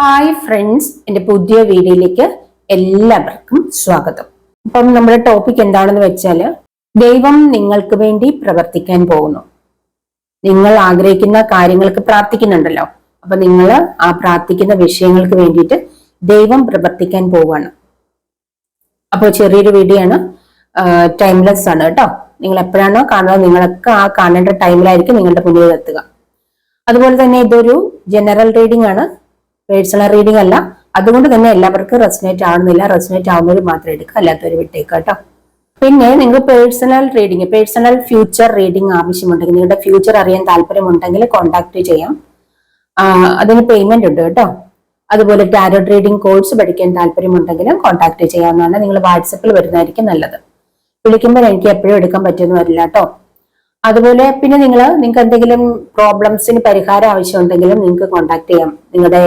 Hi friends, എൻ്റെ പുതിയ വീഡിയോയിലേക്ക് എല്ലാവർക്കും സ്വാഗതം. അപ്പം നമ്മുടെ ടോപ്പിക് എന്താണെന്ന് വെച്ചാൽ, ദൈവം നിങ്ങൾക്ക് വേണ്ടി പ്രവർത്തിക്കാൻ പോകുന്നു. നിങ്ങൾ ആഗ്രഹിക്കുന്ന കാര്യങ്ങൾക്ക് പ്രാർത്ഥിക്കുന്നുണ്ടല്ലോ, അപ്പൊ നിങ്ങൾ ആ പ്രാർത്ഥിക്കുന്ന വിഷയങ്ങൾക്ക് വേണ്ടിയിട്ട് ദൈവം പ്രവർത്തിക്കാൻ പോവുകയാണ്. അപ്പോൾ ചെറിയൊരു വീഡിയോ ആണ്, ടൈംലെസ് ആണ് കേട്ടോ. നിങ്ങൾ എപ്പോഴാണോ കാണുന്നത് നിങ്ങളൊക്കെ ആ കാണേണ്ട ടൈമിലായിരിക്കും നിങ്ങളുടെ മുന്നിൽ എത്തുക. അതുപോലെ തന്നെ ഇതൊരു ജനറൽ റീഡിംഗ് ആണ്, പേഴ്സണൽ റീഡിംഗ് അല്ല. അതുകൊണ്ട് തന്നെ എല്ലാവർക്കും റെസനേറ്റ് ആവുന്നില്ല. റെസനേറ്റ് ആവുന്നവർ മാത്രം എടുക്കുക, അല്ലാത്തവർ വിട്ടേക്കുക കേട്ടോ. പിന്നെ നിങ്ങൾക്ക് പേഴ്സണൽ ഫ്യൂച്ചർ റീഡിംഗ് ആവശ്യമുണ്ടെങ്കിൽ, നിങ്ങളുടെ ഫ്യൂച്ചർ അറിയാൻ താല്പര്യമുണ്ടെങ്കിൽ കോൺടാക്ട് ചെയ്യാം. അതിന് പേയ്മെന്റ് ഉണ്ട് കേട്ടോ. അതുപോലെ ടാരോട്ട് റീഡിംഗ് കോഴ്സ് പഠിക്കാൻ താല്പര്യമുണ്ടെങ്കിൽ കോൺടാക്ട് ചെയ്യാവുന്നതാണ്. നിങ്ങൾ വാട്സപ്പിൽ വരുന്നതായിരിക്കും നല്ലത്. വിളിക്കുമ്പോൾ എനിക്ക് എപ്പോഴും എടുക്കാൻ പറ്റുമെന്ന് വരില്ല കേട്ടോ. അതുപോലെ പിന്നെ നിങ്ങൾക്ക് എന്തെങ്കിലും പ്രോബ്ലംസിന് പരിഹാരം ആവശ്യമുണ്ടെങ്കിലും നിങ്ങൾക്ക് കോൺടാക്ട് ചെയ്യാം. നിങ്ങളുടെ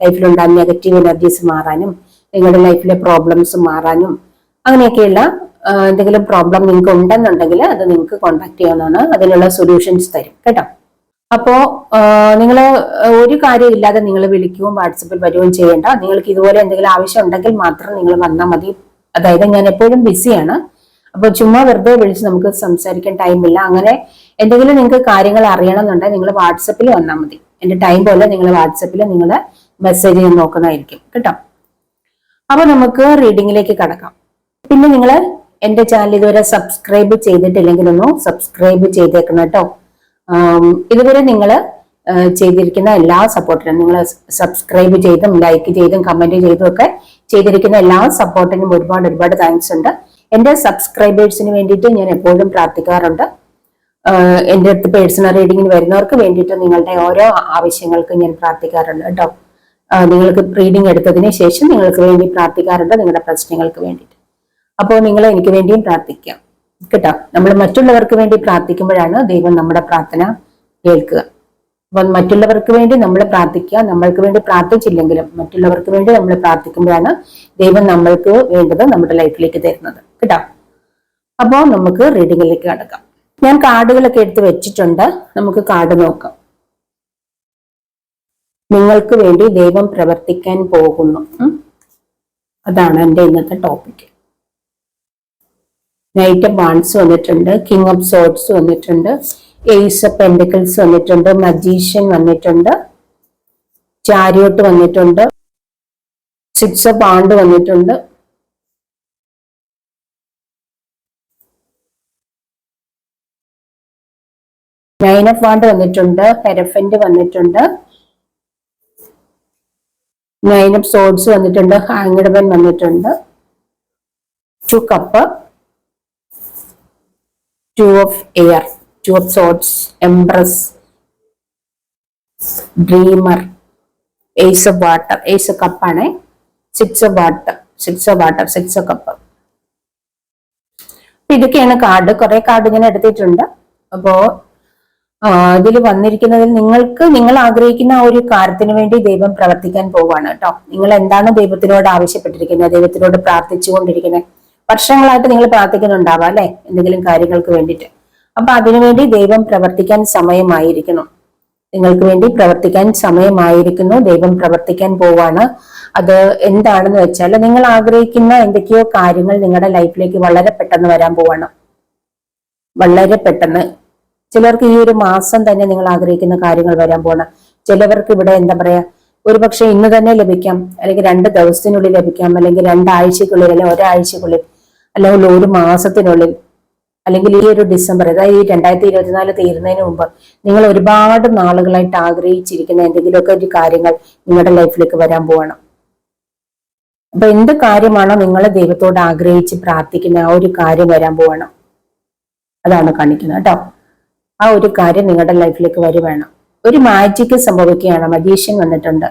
ലൈഫിലുണ്ടാകുന്ന നെഗറ്റീവ് എനർജീസ് മാറാനും, നിങ്ങളുടെ ലൈഫിലെ പ്രോബ്ലംസ് മാറാനും, അങ്ങനെയൊക്കെയുള്ള എന്തെങ്കിലും പ്രോബ്ലം നിങ്ങൾക്ക് ഉണ്ടെന്നുണ്ടെങ്കിൽ അത് നിങ്ങൾക്ക് കോൺടാക്ട് ചെയ്യാവുന്നതാണ്. അതിനുള്ള സൊല്യൂഷൻസ് തരും കേട്ടോ. അപ്പോ നിങ്ങൾ ഒരു കാര്യം ഇല്ലാതെ നിങ്ങൾ വിളിക്കുകയും വാട്സപ്പിൽ വരികയും ചെയ്യേണ്ട. നിങ്ങൾക്ക് ഇതുപോലെ എന്തെങ്കിലും ആവശ്യം ഉണ്ടെങ്കിൽ മാത്രം നിങ്ങൾ വന്നാൽ മതി. അതായത് ഞാൻ എപ്പോഴും ബിസിയാണ്, അപ്പൊ ചുമ്മാ വെറുതെ വിളിച്ച് നമുക്ക് സംസാരിക്കാൻ ടൈമില്ല. അങ്ങനെ എന്തെങ്കിലും നിങ്ങൾക്ക് കാര്യങ്ങൾ അറിയണമെന്നുണ്ടെങ്കിൽ നിങ്ങൾ വാട്സപ്പിൽ വന്നാൽ മതി. എന്റെ ടൈം പോലെ നിങ്ങൾ വാട്സപ്പിൽ നിങ്ങളുടെ മെസ്സേജ് ഞാൻ നോക്കുന്നതായിരിക്കും കേട്ടോ. അപ്പൊ നമുക്ക് റീഡിങ്ങിലേക്ക് കടക്കാം. പിന്നെ നിങ്ങൾ എന്റെ ചാനൽ ഇതുവരെ സബ്സ്ക്രൈബ് ചെയ്തിട്ടില്ലെങ്കിൽ ഒന്ന് സബ്സ്ക്രൈബ് ചെയ്തേക്കണം കേട്ടോ. ഇതുവരെ നിങ്ങൾ ചെയ്തിരിക്കുന്ന എല്ലാ സപ്പോർട്ടിനും, നിങ്ങൾ സബ്സ്ക്രൈബ് ചെയ്തും ലൈക്ക് ചെയ്തും കമന്റ് ചെയ്തും ഒക്കെ ചെയ്തിരിക്കുന്ന എല്ലാ സപ്പോർട്ടിനും ഒരുപാട് താങ്ക്സ് ഉണ്ട്. എന്റെ സബ്സ്ക്രൈബേഴ്സിന് വേണ്ടിയിട്ട് ഞാൻ എപ്പോഴും പ്രാർത്ഥിക്കാറുണ്ട്. എൻ്റെ അടുത്ത് പേഴ്സണൽ റീഡിങ്ങിന് വരുന്നവർക്ക് വേണ്ടിയിട്ട് നിങ്ങളുടെ ഓരോ ആവശ്യങ്ങൾക്ക് ഞാൻ പ്രാർത്ഥിക്കാറുണ്ട് കേട്ടോ. നിങ്ങൾക്ക് റീഡിംഗ് എടുത്തതിന് ശേഷം നിങ്ങൾക്ക് വേണ്ടി പ്രാർത്ഥിക്കാറുണ്ട്, നിങ്ങളുടെ പ്രശ്നങ്ങൾക്ക് വേണ്ടിയിട്ട്. അപ്പോൾ നിങ്ങൾ എനിക്ക് വേണ്ടിയും പ്രാർത്ഥിക്കാം കേട്ടോ. നമ്മൾ മറ്റുള്ളവർക്ക് വേണ്ടി പ്രാർത്ഥിക്കുമ്പോഴാണ് ദൈവം നമ്മുടെ പ്രാർത്ഥന കേൾക്കുക. അപ്പൊ മറ്റുള്ളവർക്ക് വേണ്ടി നമ്മൾ പ്രാർത്ഥിക്കുക. നമ്മൾക്ക് വേണ്ടി പ്രാർത്ഥിച്ചില്ലെങ്കിലും മറ്റുള്ളവർക്ക് വേണ്ടി നമ്മൾ പ്രാർത്ഥിക്കുമ്പോഴാണ് ദൈവം നമ്മൾക്ക് വേണ്ടത് നമ്മുടെ ലൈഫിലേക്ക് തരുന്നത് കേട്ടോ. അപ്പോൾ നമുക്ക് റീഡിങ്ങിലേക്ക് കടക്കാം. ഞാൻ കാർഡുകളൊക്കെ എടുത്ത് വെച്ചിട്ടുണ്ട്. നമുക്ക് കാർഡ് നോക്കാം. നിങ്ങൾക്ക് വേണ്ടി ദൈവം പ്രവർത്തിക്കാൻ പോകുന്നു, അതാണ് എൻ്റെ ഇന്നത്തെ ടോപ്പിക്. നൈറ്റ് ഓഫ് വാൻഡ്സ് വന്നിട്ടുണ്ട്, കിങ് ഓഫ് സോർഡ്സ് വന്നിട്ടുണ്ട്, ഏസ് ഓഫ് പെന്റിക്കിൾസ് വന്നിട്ടുണ്ട്, മജീഷ്യൻ വന്നിട്ടുണ്ട്, ചാരിയോട്ട് വന്നിട്ടുണ്ട്, സിക്സ് ഓഫ് വാൻഡ് വന്നിട്ടുണ്ട്, നൈൻ ഓഫ് വാൻഡ് വന്നിട്ടുണ്ട്, ഹെരഫന്റ് വന്നിട്ടുണ്ട്, നൈൻ ഓഫ് സോർഡ്സ് വന്നിട്ടുണ്ട്, ഹാങ്ഡ് മാൻ വന്നിട്ടുണ്ട്, two cup, two of air, two of swords, empress, dreamer, ace of water, ace of കപ്പാണ്, six of water, six of cup. ഇതൊക്കെയാണ് card. കുറെ card ഞാൻ എടുത്തിട്ടുണ്ട്. അപ്പോ ഇതിൽ വന്നിരിക്കുന്നതിൽ നിങ്ങൾ ആഗ്രഹിക്കുന്ന ആ ഒരു കാര്യത്തിന് വേണ്ടി ദൈവം പ്രവർത്തിക്കാൻ പോവാണ് കേട്ടോ. നിങ്ങൾ എന്താണ് ദൈവത്തിനോട് ആവശ്യപ്പെട്ടിരിക്കുന്നത്, ദൈവത്തിനോട് പ്രാർത്ഥിച്ചുകൊണ്ടിരിക്കുന്നത്? വർഷങ്ങളായിട്ട് നിങ്ങൾ പ്രാർത്ഥിക്കുന്നുണ്ടാവാം അല്ലെ, എന്തെങ്കിലും കാര്യങ്ങൾക്ക് വേണ്ടിയിട്ട്. അപ്പൊ അതിനുവേണ്ടി ദൈവം പ്രവർത്തിക്കാൻ സമയമായിരിക്കുന്നു. നിങ്ങൾക്ക് വേണ്ടി പ്രവർത്തിക്കാൻ സമയമായിരിക്കുന്നു. ദൈവം പ്രവർത്തിക്കാൻ പോവാണ്. അത് എന്താണെന്ന് വെച്ചാൽ, നിങ്ങൾ ആഗ്രഹിക്കുന്ന എന്തൊക്കെയോ കാര്യങ്ങൾ നിങ്ങളുടെ ലൈഫിലേക്ക് വളരെ പെട്ടെന്ന് വരാൻ പോവാണ്. വളരെ പെട്ടെന്ന്. ചിലർക്ക് ഈ ഒരു മാസം തന്നെ നിങ്ങൾ ആഗ്രഹിക്കുന്ന കാര്യങ്ങൾ വരാൻ പോകണം. ചിലവർക്ക് ഇവിടെ എന്താ പറയാ, ഒരുപക്ഷെ ഇന്ന് തന്നെ ലഭിക്കാം, അല്ലെങ്കിൽ 2 ദിവസത്തിനുള്ളിൽ ലഭിക്കാം, അല്ലെങ്കിൽ 2 ആഴ്ചക്കുള്ളിൽ, അല്ലെങ്കിൽ ഒരാഴ്ചക്കുള്ളിൽ, അല്ലെങ്കിൽ ഒരു മാസത്തിനുള്ളിൽ, അല്ലെങ്കിൽ ഈ ഒരു ഡിസംബർ, അതായത് ഈ 2024 തീരുന്നതിന് മുമ്പ് നിങ്ങൾ ഒരുപാട് നാളുകളായിട്ട് ആഗ്രഹിച്ചിരിക്കുന്ന എന്തെങ്കിലുമൊക്കെ ഒരു കാര്യങ്ങൾ നിങ്ങളുടെ ലൈഫിലേക്ക് വരാൻ പോവാണ്. അപ്പൊ എന്ത് കാര്യമാണോ നിങ്ങൾ ദൈവത്തോട് ആഗ്രഹിച്ച് പ്രാർത്ഥിക്കുന്ന ആ ഒരു കാര്യം വരാൻ പോവാണ്. അതാണ് കാണിക്കുന്നത് കേട്ടോ. ആ ഒരു കാര്യം നിങ്ങളുടെ ലൈഫിലേക്ക് വരുവാണ്. ഒരു മാജിക് സംഭവിക്കുകയാണ്. മജീഷ്യൻ വന്നിട്ടുണ്ട്.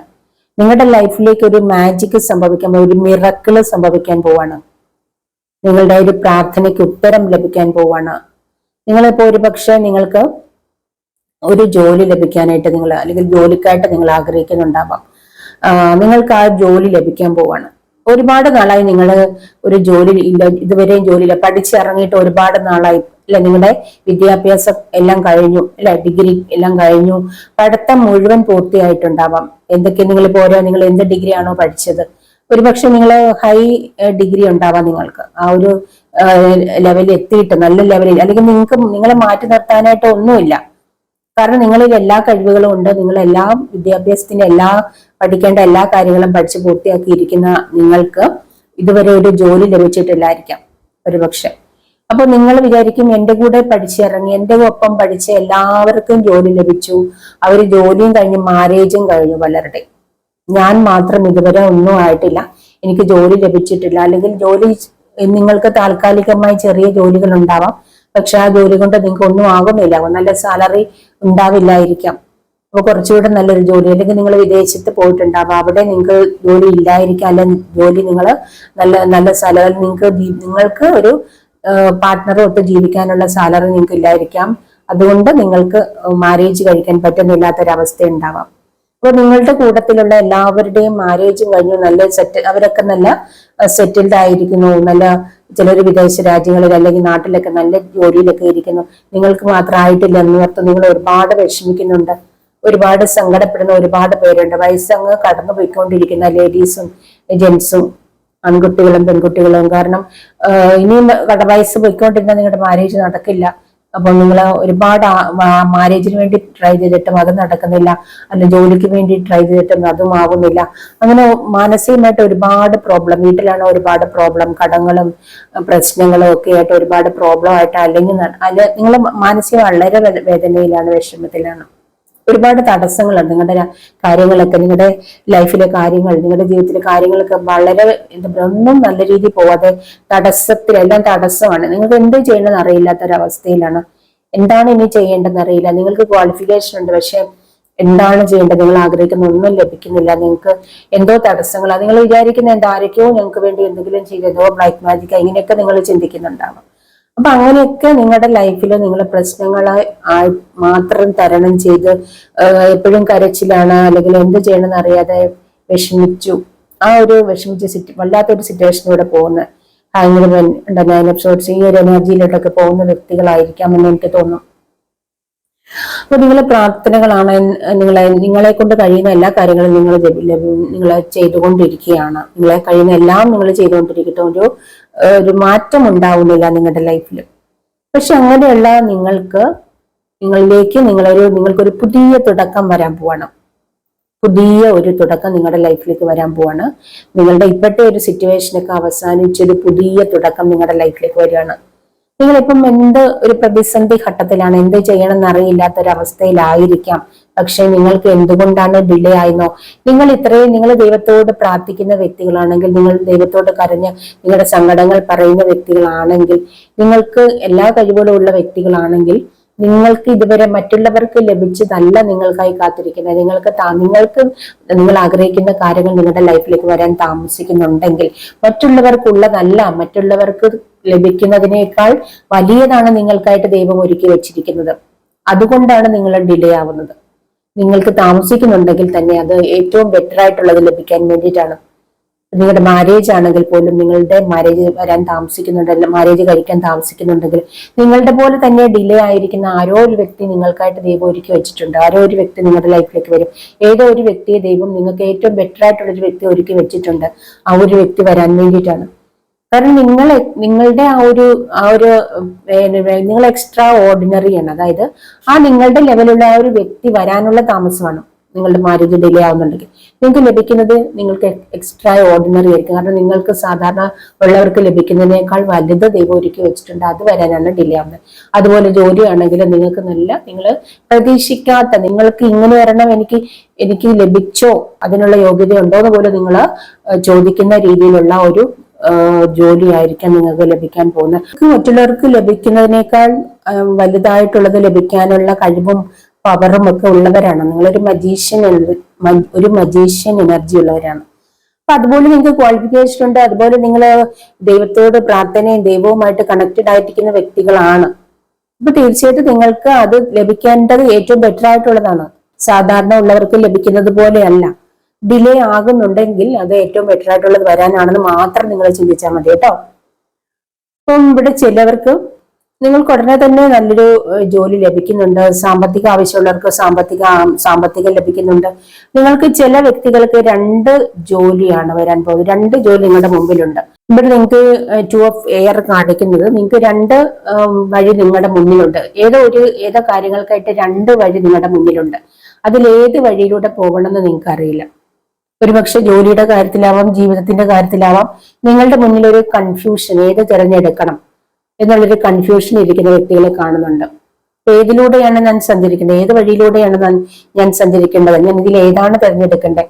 നിങ്ങളുടെ ലൈഫിലേക്ക് ഒരു മാജിക് സംഭവിക്കാൻ, ഒരു മിറക്കിള് സംഭവിക്കാൻ പോവാണ്. നിങ്ങളുടെ ഒരു പ്രാർത്ഥനയ്ക്ക് ഉത്തരം ലഭിക്കാൻ പോവാണ്. നിങ്ങളിപ്പോ ഒരുപക്ഷെ നിങ്ങൾക്ക് ഒരു ജോലി ലഭിക്കാനായിട്ട് അല്ലെങ്കിൽ ജോലിക്കായിട്ട് നിങ്ങൾ ആഗ്രഹിക്കുന്നുണ്ടാവാം. നിങ്ങൾക്ക് ആ ജോലി ലഭിക്കാൻ പോവാണ്. ഒരുപാട് നാളായി നിങ്ങൾ ഒരു ജോലി ഇല്ല, ഇതുവരെയും ജോലിയില്ല, പഠിച്ചിറങ്ങിയിട്ട് ഒരുപാട് നാളായി അല്ലെ, നിങ്ങളുടെ വിദ്യാഭ്യാസം എല്ലാം കഴിഞ്ഞു അല്ലെ, ഡിഗ്രി എല്ലാം കഴിഞ്ഞു, പഠിത്തം മുഴുവൻ പൂർത്തിയായിട്ടുണ്ടാവാം. എന്തൊക്കെ നിങ്ങൾ എന്ത് ഡിഗ്രി ആണോ പഠിച്ചത്, ഒരുപക്ഷെ നിങ്ങൾ ഹൈ ഡിഗ്രി ഉണ്ടാവാം, നിങ്ങൾക്ക് ആ ഒരു ലെവലിൽ എത്തിയിട്ട് നല്ല ലെവലിൽ, അല്ലെങ്കിൽ നിങ്ങളെ മാറ്റി നിർത്താനായിട്ട് ഒന്നുമില്ല. കാരണം നിങ്ങളിൽ എല്ലാ കഴിവുകളും ഉണ്ട്, നിങ്ങൾ എല്ലാ വിദ്യാഭ്യാസത്തിന്റെ പഠിക്കേണ്ട എല്ലാ കാര്യങ്ങളും പഠിച്ച് പൂർത്തിയാക്കിയിരിക്കുന്ന നിങ്ങൾക്ക് ഇതുവരെ ഒരു ജോലി ലഭിച്ചിട്ടില്ലായിരിക്കാം ഒരുപക്ഷെ. അപ്പൊ നിങ്ങൾ വിചാരിക്കും എന്റെ കൂടെ പഠിച്ചിറങ്ങി, എന്റെ ഒപ്പം പഠിച്ച എല്ലാവർക്കും ജോലി ലഭിച്ചു, അവര് ജോലിയും കഴിഞ്ഞു, മാരേജും കഴിഞ്ഞു പലരുടെ. ഞാൻ മാത്രം ഇതുവരെ ഒന്നും ആയിട്ടില്ല, എനിക്ക് ജോലി ലഭിച്ചിട്ടില്ല. അല്ലെങ്കിൽ ജോലി നിങ്ങൾക്ക് താൽക്കാലികമായി ചെറിയ ജോലികൾ ഉണ്ടാവാം, പക്ഷെ ആ ജോലി കൊണ്ട് നിങ്ങൾക്ക് ഒന്നും ആകുന്നില്ല, നല്ല സാലറി ഉണ്ടാവില്ലായിരിക്കാം. അപ്പൊ കുറച്ചുകൂടെ നല്ലൊരു ജോലി, അല്ലെങ്കിൽ നിങ്ങൾ വിദേശത്ത് പോയിട്ടുണ്ടാവാം, അവിടെ നിങ്ങൾക്ക് ജോലി ഇല്ലായിരിക്കാം, അല്ലെങ്കിൽ ജോലി നിങ്ങൾ നല്ല സാലറി, നിങ്ങൾക്ക് ഒരു പാർട്ട്ണറും ഒത്ത് ജീവിക്കാനുള്ള സാലറി നിങ്ങൾക്ക് ഇല്ലായിരിക്കാം. അതുകൊണ്ട് നിങ്ങൾക്ക് മാരേജ് കഴിക്കാൻ പറ്റുന്നില്ലാത്തൊരവസ്ഥ ഉണ്ടാവാം. അപ്പൊ നിങ്ങളുടെ കൂട്ടത്തിലുള്ള എല്ലാവരുടെയും മാരേജും കഴിഞ്ഞു, അവരൊക്കെ നല്ല സെറ്റിൽഡ് ആയിരിക്കുന്നു, ചിലർ വിദേശ രാജ്യങ്ങളിൽ അല്ലെങ്കിൽ നാട്ടിലൊക്കെ നല്ല ജോലിയിലൊക്കെ ഇരിക്കുന്നു. നിങ്ങൾക്ക് മാത്രമായിട്ടില്ല എന്നോർത്ത് നിങ്ങൾ ഒരുപാട് വിഷമിക്കുന്നുണ്ട്, ഒരുപാട് സങ്കടപ്പെടുന്ന ഒരുപാട് പേരുണ്ട്. വയസ്സങ്ങ് കടന്നു പോയിക്കൊണ്ടിരിക്കുന്ന ലേഡീസും ജെന്റ്സും ആൺകുട്ടികളും പെൺകുട്ടികളും. കാരണം ഇനിയും വയസ്സ് പോയിക്കൊണ്ടിരുന്ന നിങ്ങളുടെ മാരേജ് നടക്കില്ല. അപ്പൊ നിങ്ങൾ ഒരുപാട് മാരേജിന് വേണ്ടി ട്രൈ ചെയ്തിട്ടും അത് നടക്കുന്നില്ല, അല്ല ജോലിക്ക് വേണ്ടി ട്രൈ ചെയ്തിട്ടും അതും ആവുന്നില്ല. അങ്ങനെ മാനസികമായിട്ട് ഒരുപാട് പ്രോബ്ലം, വീട്ടിലാണ് ഒരുപാട് പ്രോബ്ലം, കടങ്ങളും പ്രശ്നങ്ങളും ഒക്കെ ആയിട്ട് ഒരുപാട് പ്രോബ്ലം ആയിട്ട്, അല്ലെങ്കിൽ നിങ്ങൾ മാനസികം വളരെ വേദനയിലാണ്, വിഷമത്തിലാണ്. ഒരുപാട് തടസ്സങ്ങളുണ്ട് നിങ്ങളുടെ കാര്യങ്ങളൊക്കെ, നിങ്ങളുടെ ലൈഫിലെ കാര്യങ്ങൾ, നിങ്ങളുടെ ജീവിതത്തിലെ കാര്യങ്ങളൊക്കെ വളരെ ഒന്നും നല്ല രീതിയിൽ പോവാതെ എല്ലാം തടസ്സമാണ്. നിങ്ങൾക്ക് എന്ത് ചെയ്യണമെന്ന് അറിയില്ലാത്തൊരവസ്ഥയിലാണ്. എന്താണ് ഇനി ചെയ്യേണ്ടതെന്ന് അറിയില്ല. നിങ്ങൾക്ക് ക്വാളിഫിക്കേഷൻ ഉണ്ട്, പക്ഷെ എന്താണ് ചെയ്യേണ്ടത്, നിങ്ങൾ ആഗ്രഹിക്കുന്ന ഒന്നും ലഭിക്കുന്നില്ല. നിങ്ങൾക്ക് എന്തോ തടസ്സങ്ങളാണ്. നിങ്ങൾ വിചാരിക്കുന്ന ആരൊക്കെയോ ഞങ്ങൾക്ക് വേണ്ടി എന്തെങ്കിലും ചെയ്തതോ, ബ്ലാക്ക് മാജിക്, ഇങ്ങനെയൊക്കെ നിങ്ങൾ ചിന്തിക്കുന്നുണ്ടാവും. അപ്പൊ അങ്ങനെയൊക്കെ നിങ്ങളുടെ ലൈഫിൽ നിങ്ങൾ പ്രശ്നങ്ങളെ മാത്രം തരണം ചെയ്ത് എപ്പോഴും കരച്ചിലാണ്, അല്ലെങ്കിൽ എന്ത് ചെയ്യണമെന്ന് അറിയാതെ വിഷമിച്ചു, ആ ഒരു വല്ലാത്തൊരു സിറ്റുവേഷനിലൂടെ പോകുന്ന ഈ ഒരു എനർജിയിലോട്ടൊക്കെ പോകുന്ന വ്യക്തികളായിരിക്കാം എന്ന് എനിക്ക് തോന്നുന്നു. അപ്പൊ നിങ്ങളെ പ്രാർത്ഥനകളാണ്, നിങ്ങളെ കൊണ്ട് കഴിയുന്ന എല്ലാ കാര്യങ്ങളും നിങ്ങൾ ചെയ്തുകൊണ്ടിരിക്കുകയാണ്. നിങ്ങളെ കഴിയുന്ന എല്ലാം നിങ്ങൾ ചെയ്തുകൊണ്ടിരിക്കട്ടെ. ഒരു മാറ്റം ഉണ്ടാവുന്നില്ല നിങ്ങളുടെ ലൈഫിൽ. പക്ഷെ അങ്ങനെയുള്ള നിങ്ങൾക്കൊരു പുതിയ തുടക്കം വരാൻ പോവാണ്. പുതിയ ഒരു തുടക്കം നിങ്ങളുടെ ലൈഫിലേക്ക് വരാൻ പോവാണ്. നിങ്ങളുടെ ഇപ്പോഴത്തെ ഒരു സിറ്റുവേഷനൊക്കെ അവസാനിച്ചൊരു പുതിയ തുടക്കം നിങ്ങളുടെ ലൈഫിലേക്ക് വരികയാണ്. നിങ്ങളിപ്പം ഒരു പ്രതിസന്ധി ഘട്ടത്തിലാണ്, എന്ത് ചെയ്യണം എന്നറിയില്ലാത്തൊരവസ്ഥയിലായിരിക്കാം. പക്ഷെ നിങ്ങൾക്ക് എന്തുകൊണ്ടാണ് ഡിലേ ആയിരുന്നോ? നിങ്ങൾ ദൈവത്തോട് പ്രാർത്ഥിക്കുന്ന വ്യക്തികളാണെങ്കിൽ, നിങ്ങൾ ദൈവത്തോട് കരഞ്ഞ് നിങ്ങളുടെ സങ്കടങ്ങൾ പറയുന്ന വ്യക്തികളാണെങ്കിൽ, നിങ്ങൾക്ക് എല്ലാ കഴിവുകളും ഉള്ള വ്യക്തികളാണെങ്കിൽ, നിങ്ങൾക്ക് ഇതുവരെ മറ്റുള്ളവർക്ക് ലഭിച്ചതല്ല നിങ്ങൾക്കായി കാത്തിരിക്കുന്നത്. നിങ്ങൾ ആഗ്രഹിക്കുന്ന കാര്യങ്ങൾ നിങ്ങളുടെ ലൈഫിലേക്ക് വരാൻ താമസിക്കുന്നുണ്ടെങ്കിൽ, മറ്റുള്ളവർക്ക് ലഭിക്കുന്നതിനേക്കാൾ വലിയതാണ് നിങ്ങൾക്കായിട്ട് ദൈവം ഒരുക്കി വെച്ചിരിക്കുന്നത്. അതുകൊണ്ടാണ് നിങ്ങൾ ഡിലേ ആവുന്നത്. നിങ്ങൾക്ക് താമസിക്കുന്നുണ്ടെങ്കിൽ തന്നെ അത് ഏറ്റവും ബെറ്റർ ആയിട്ടുള്ളത് ലഭിക്കാൻ വേണ്ടിയിട്ടാണ്. നിങ്ങളുടെ മാരേജ് ആണെങ്കിൽ പോലും, നിങ്ങളുടെ മാരേജ് കഴിക്കാൻ താമസിക്കുന്നുണ്ടെങ്കിൽ, നിങ്ങളുടെ പോലെ തന്നെ ഡിലേ ആയിരിക്കുന്ന ആരോ ഒരു വ്യക്തി നിങ്ങൾക്കായിട്ട് ദൈവം ഒരുക്കി വെച്ചിട്ടുണ്ട്. ആരോ ഒരു വ്യക്തി നിങ്ങളുടെ ലൈഫിലേക്ക് വരും. ഏതോ ഒരു വ്യക്തിയെ ദൈവം നിങ്ങൾക്ക് ഏറ്റവും ബെറ്റർ ആയിട്ടുള്ള ഒരു വ്യക്തി ഒരുക്കി വെച്ചിട്ടുണ്ട്. ആ ഒരു വ്യക്തി വരാൻ വേണ്ടിയിട്ടാണ്. കാരണം നിങ്ങളുടെ നിങ്ങൾ എക്സ്ട്രാ ഓർഡിനറിയാണ്. അതായത് നിങ്ങളുടെ ലെവലുള്ള ആ ഒരു വ്യക്തി വരാനുള്ള താമസമാണ്. നിങ്ങളുടെ മാരേജ് ഡിലേ ആവുന്നുണ്ടെങ്കിൽ നിങ്ങൾക്ക് ലഭിക്കുന്നത് നിങ്ങൾക്ക് എക്സ്ട്രാ ഓർഡിനറി ആയിരിക്കും. കാരണം നിങ്ങൾക്ക് സാധാരണ ഉള്ളവർക്ക് ലഭിക്കുന്നതിനേക്കാൾ വലുത് ദൈവം ഒരുക്കി വെച്ചിട്ടുണ്ട്. അത് വരാനാണ് ഡിലേ ആവുന്നത്. അതുപോലെ ജോലിയാണെങ്കിൽ നിങ്ങൾ പ്രതീക്ഷിക്കാത്ത, നിങ്ങൾക്ക് ഇങ്ങനെ വരണം, എനിക്ക് ലഭിച്ചോ, അതിനുള്ള യോഗ്യത ഉണ്ടോ എന്ന് പോലും നിങ്ങൾ ചോദിക്കുന്ന രീതിയിലുള്ള ഒരു ജോലിയായിരിക്കാം നിങ്ങൾക്ക് ലഭിക്കാൻ പോകുന്നത്. മറ്റുള്ളവർക്ക് ലഭിക്കുന്നതിനേക്കാൾ വലുതായിട്ടുള്ളത് ലഭിക്കാനുള്ള കഴിവും പവറും ഒക്കെ ഉള്ളവരാണ്. നിങ്ങളൊരു മജീഷ്യൻ എനർജി ഉള്ളവരാണ്. അപ്പൊ അതുപോലെ നിങ്ങൾക്ക് ക്വാളിഫിക്കേഷൻ ഉണ്ട്. അതുപോലെ നിങ്ങൾ ദൈവത്തോട് പ്രാർത്ഥനയും ദൈവവുമായിട്ട് കണക്റ്റഡ് ആയിട്ടിരിക്കുന്ന വ്യക്തികളാണ്. അപ്പൊ തീർച്ചയായിട്ടും നിങ്ങൾക്ക് അത് ലഭിക്കേണ്ടത് ഏറ്റവും ബെറ്റർ ആയിട്ടുള്ളതാണ്. സാധാരണ ഉള്ളവർക്ക് ലഭിക്കുന്നത് പോലെയല്ല. ഡിലേ ആകുന്നുണ്ടെങ്കിൽ അത് ഏറ്റവും ബെറ്റർ ആയിട്ടുള്ളത് വരാനാണെന്ന് മാത്രം നിങ്ങൾ ചിന്തിച്ചാൽ മതി കേട്ടോ. അപ്പം ഇവിടെ ചിലവർക്ക് നിങ്ങൾക്ക് ഉടനെ തന്നെ നല്ലൊരു ജോലി ലഭിക്കുന്നുണ്ട്. സാമ്പത്തിക ആവശ്യമുള്ളവർക്ക് സാമ്പത്തികം ലഭിക്കുന്നുണ്ട്. നിങ്ങൾക്ക് ചില വ്യക്തികൾക്ക് 2 ജോലിയാണ് വരാൻ പോകുന്നത്. 2 ജോലി നിങ്ങളുടെ മുമ്പിലുണ്ട്. ഇവിടെ നിങ്ങൾക്ക് 2 ഓഫ് എയർ കാണിക്കുന്നത് നിങ്ങൾക്ക് 2 വഴി നിങ്ങളുടെ മുന്നിലുണ്ട്. ഏതോ കാര്യങ്ങൾക്കായിട്ട് 2 വഴി നിങ്ങളുടെ മുന്നിലുണ്ട്. അതിൽ ഏത് വഴിയിലൂടെ പോകണമെന്ന് നിങ്ങൾക്ക് അറിയില്ല. ഒരുപക്ഷെ ജോലിയുടെ കാര്യത്തിലാവാം, ജീവിതത്തിന്റെ കാര്യത്തിലാവാം. നിങ്ങളുടെ മുന്നിൽ ഒരു കൺഫ്യൂഷൻ, ഏത് തിരഞ്ഞെടുക്കണം എന്നുള്ളൊരു കൺഫ്യൂഷൻ ഇരിക്കുന്ന വ്യക്തികളെ കാണുന്നുണ്ട്. ഏതിലൂടെയാണ് ഞാൻ സഞ്ചരിക്കേണ്ടത്, ഏത് വഴിയിലൂടെയാണ് ഞാൻ സഞ്ചരിക്കേണ്ടത്, ഞാൻ ഇതിൽ ഏതാണ് തിരഞ്ഞെടുക്കേണ്ടത്?